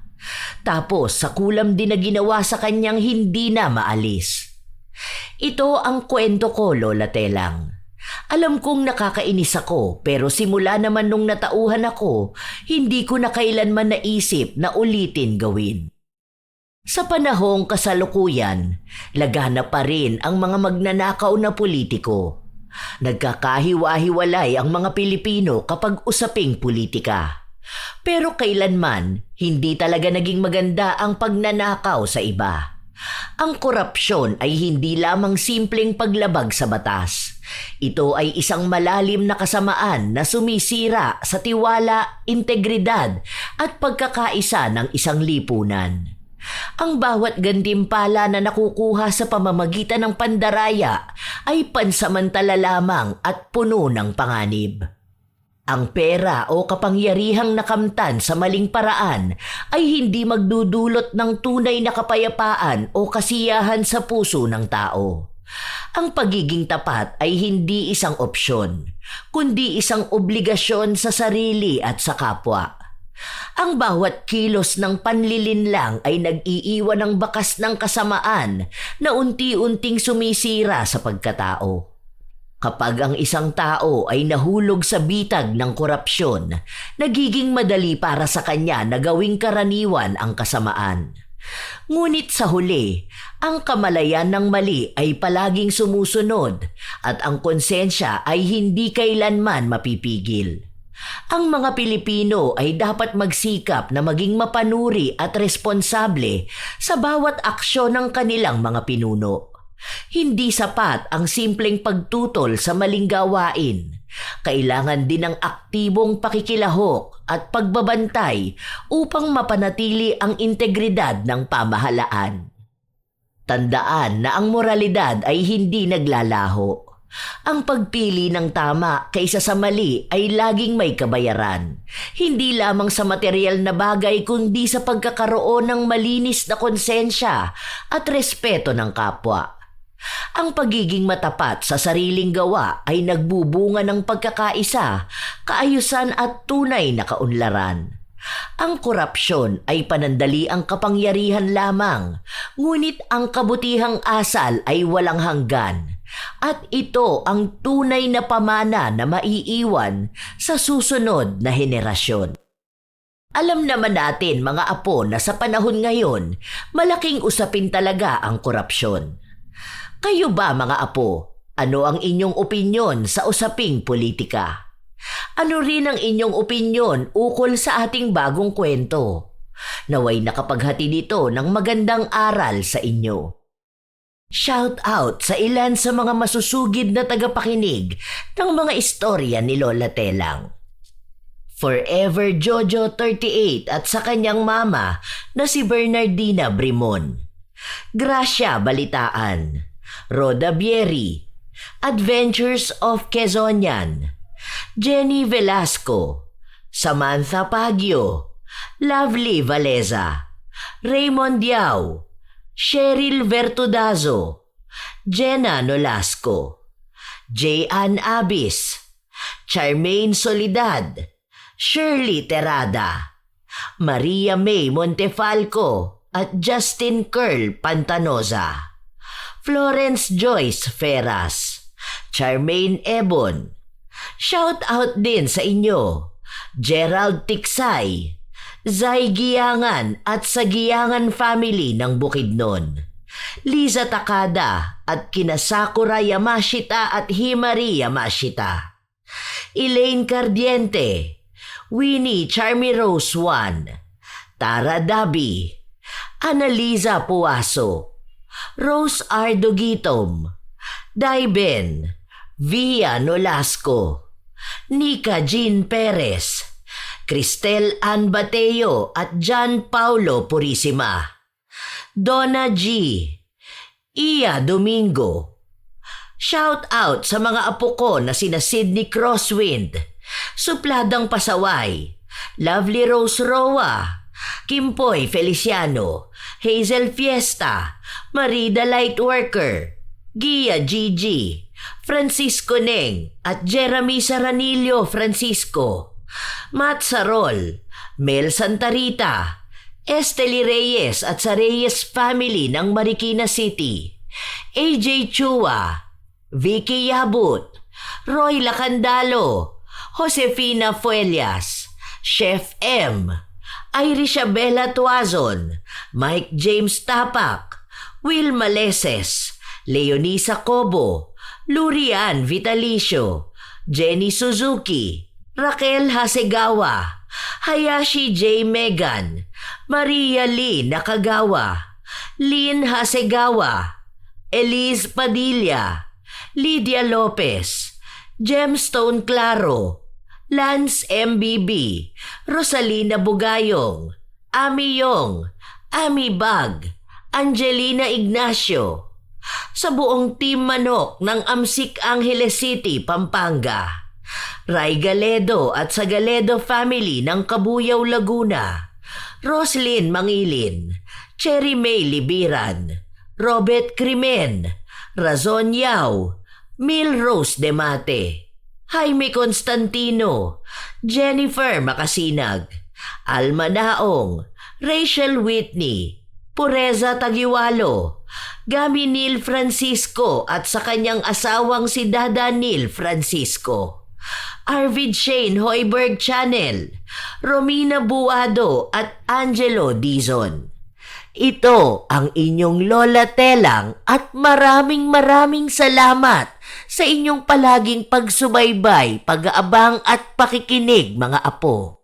Tapos sa kulam din na ginawa sa kanyang hindi na maalis. Ito ang kwento ko, Lola Telang. Alam kong nakakainis ako pero simula naman nung natauhan ako, hindi ko na kailanman naisip na ulitin gawin. Sa panahong kasalukuyan, lagana pa rin ang mga magnanakaw na politiko. Nagkakahiwa-hiwalay ang mga Pilipino kapag usaping politika. Pero kailanman, hindi talaga naging maganda ang pagnanakaw sa iba. Ang korupsyon ay hindi lamang simpleng paglabag sa batas. Ito ay isang malalim na kasamaan na sumisira sa tiwala, integridad at pagkakaisa ng isang lipunan. Ang bawat gantimpala na nakukuha sa pamamagitan ng pandaraya ay pansamantala lamang at puno ng panganib. Ang pera o kapangyarihang nakamtan sa maling paraan ay hindi magdudulot ng tunay na kapayapaan o kasiyahan sa puso ng tao. Ang pagiging tapat ay hindi isang opsyon, kundi isang obligasyon sa sarili at sa kapwa. Ang bawat kilos ng panlilinlang ay nag-iiwan ng bakas ng kasamaan na unti-unting sumisira sa pagkatao. Kapag ang isang tao ay nahulog sa bitag ng korupsyon, nagiging madali para sa kanya na gawing karaniwan ang kasamaan. Ngunit sa huli, ang kamalayan ng mali ay palaging sumusunod at ang konsensya ay hindi kailanman mapipigil. Ang mga Pilipino ay dapat magsikap na maging mapanuri at responsable sa bawat aksyon ng kanilang mga pinuno. Hindi sapat ang simpleng pagtutol sa maling gawain. Kailangan din ng aktibong pakikilahok at pagbabantay upang mapanatili ang integridad ng pamahalaan. Tandaan na ang moralidad ay hindi naglalaho. Ang pagpili ng tama kaysa sa mali ay laging may kabayaran. Hindi lamang sa material na bagay kundi sa pagkakaroon ng malinis na konsensya at respeto ng kapwa. Ang pagiging matapat sa sariling gawa ay nagbubunga ng pagkakaisa, kaayusan at tunay na kaunlaran. Ang korupsyon ay panandali ang kapangyarihan lamang, ngunit ang kabutihang asal ay walang hanggan. At ito ang tunay na pamana na maiiwan sa susunod na henerasyon. Alam naman natin mga apo na sa panahon ngayon, malaking usapin talaga ang korupsyon. Kayo ba mga apo, ano ang inyong opinyon sa usaping politika? Ano rin ang inyong opinyon ukol sa ating bagong kwento? Naway nakapaghati nito ng magandang aral sa inyo. Shout out sa ilan sa mga masusugid na tagapakinig ng mga istorya ni Lola Telang. Forever Jojo 38 at sa kanyang mama na si Bernardina Brimon. Gracia Balitaan. Roda Bieri, Adventures of Quezonian, Jenny Velasco, Samantha Pagio, Lovely Valeza, Raymond Yao, Cheryl Vertudazo, Jenna Nolasco, J.Ann Abis, Charmaine Solidad, Shirley Terada, Maria May Montefalco at Justin Curl Pantanoza. Florence Joyce Ferras, Charmaine Ebon. Shout out din sa inyo, Gerald Tiksay, Zay Giyangan at sa Giyangan family ng Bukidnon, Liza Takada at kina Sakura Yamashita at Himari Yamashita, Elaine Cardiente, Winnie Charmy Rose Juan, Tara Dabi, Annaliza Puaso, Rose Ardogitom, Daiben, Via Nolasco, Nika Jean Perez, Cristel Ann Bateo at John Paulo Purisima, Donna G, Iya Domingo. Shout out sa mga apo ko na sina Sydney Crosswind, Supladang Pasaway, Lovely Rose Roa, Kimpoy Feliciano, Hazel Fiesta, Marida Lightworker, Gia Gigi, Francisco Neng at Jeremy Saranillo Francisco, Matt Sarol, Mel Santarita, Esteli Reyes at sa Reyes family ng Marikina City, AJ Chua, Vicky Yabut, Roy Lacandalo, Josefina Fuelias, Chef M, Irisha Bella Tuazon, Mike James Tapak, Will Maleses, Leonisa Cobo, Lurian Vitalicio, Jenny Suzuki, Raquel Hasegawa, Hayashi J. Megan, Maria Lee Nakagawa, Lynn Hasegawa, Elise Padilla, Lydia Lopez, Gemstone Claro, Lance MBB, Rosalina Bugayong, Ami Yong, Ami Bag, Angelina Ignacio, sa buong Team Manok ng Amsik Angeles City, Pampanga, Ray Galedo at sa Galedo family ng Kabuyaw, Laguna, Roslyn Mangilin, Cherry May Libiran, Robert Crimen, Razon Yao, Milrose Demate, Jaime Constantino, Jennifer Makasinag, Alma Naong, Rachel Whitney, Pureza Tagiwalo, Gami Neil Francisco at sa kanyang asawang si Dada Neil Francisco, Arvid Shane Hoiberg Channel, Romina Buado at Angelo Dizon. Ito ang inyong Lola Telang at maraming salamat sa inyong palaging pagsubaybay, pag-aabang at pakikinig mga apo.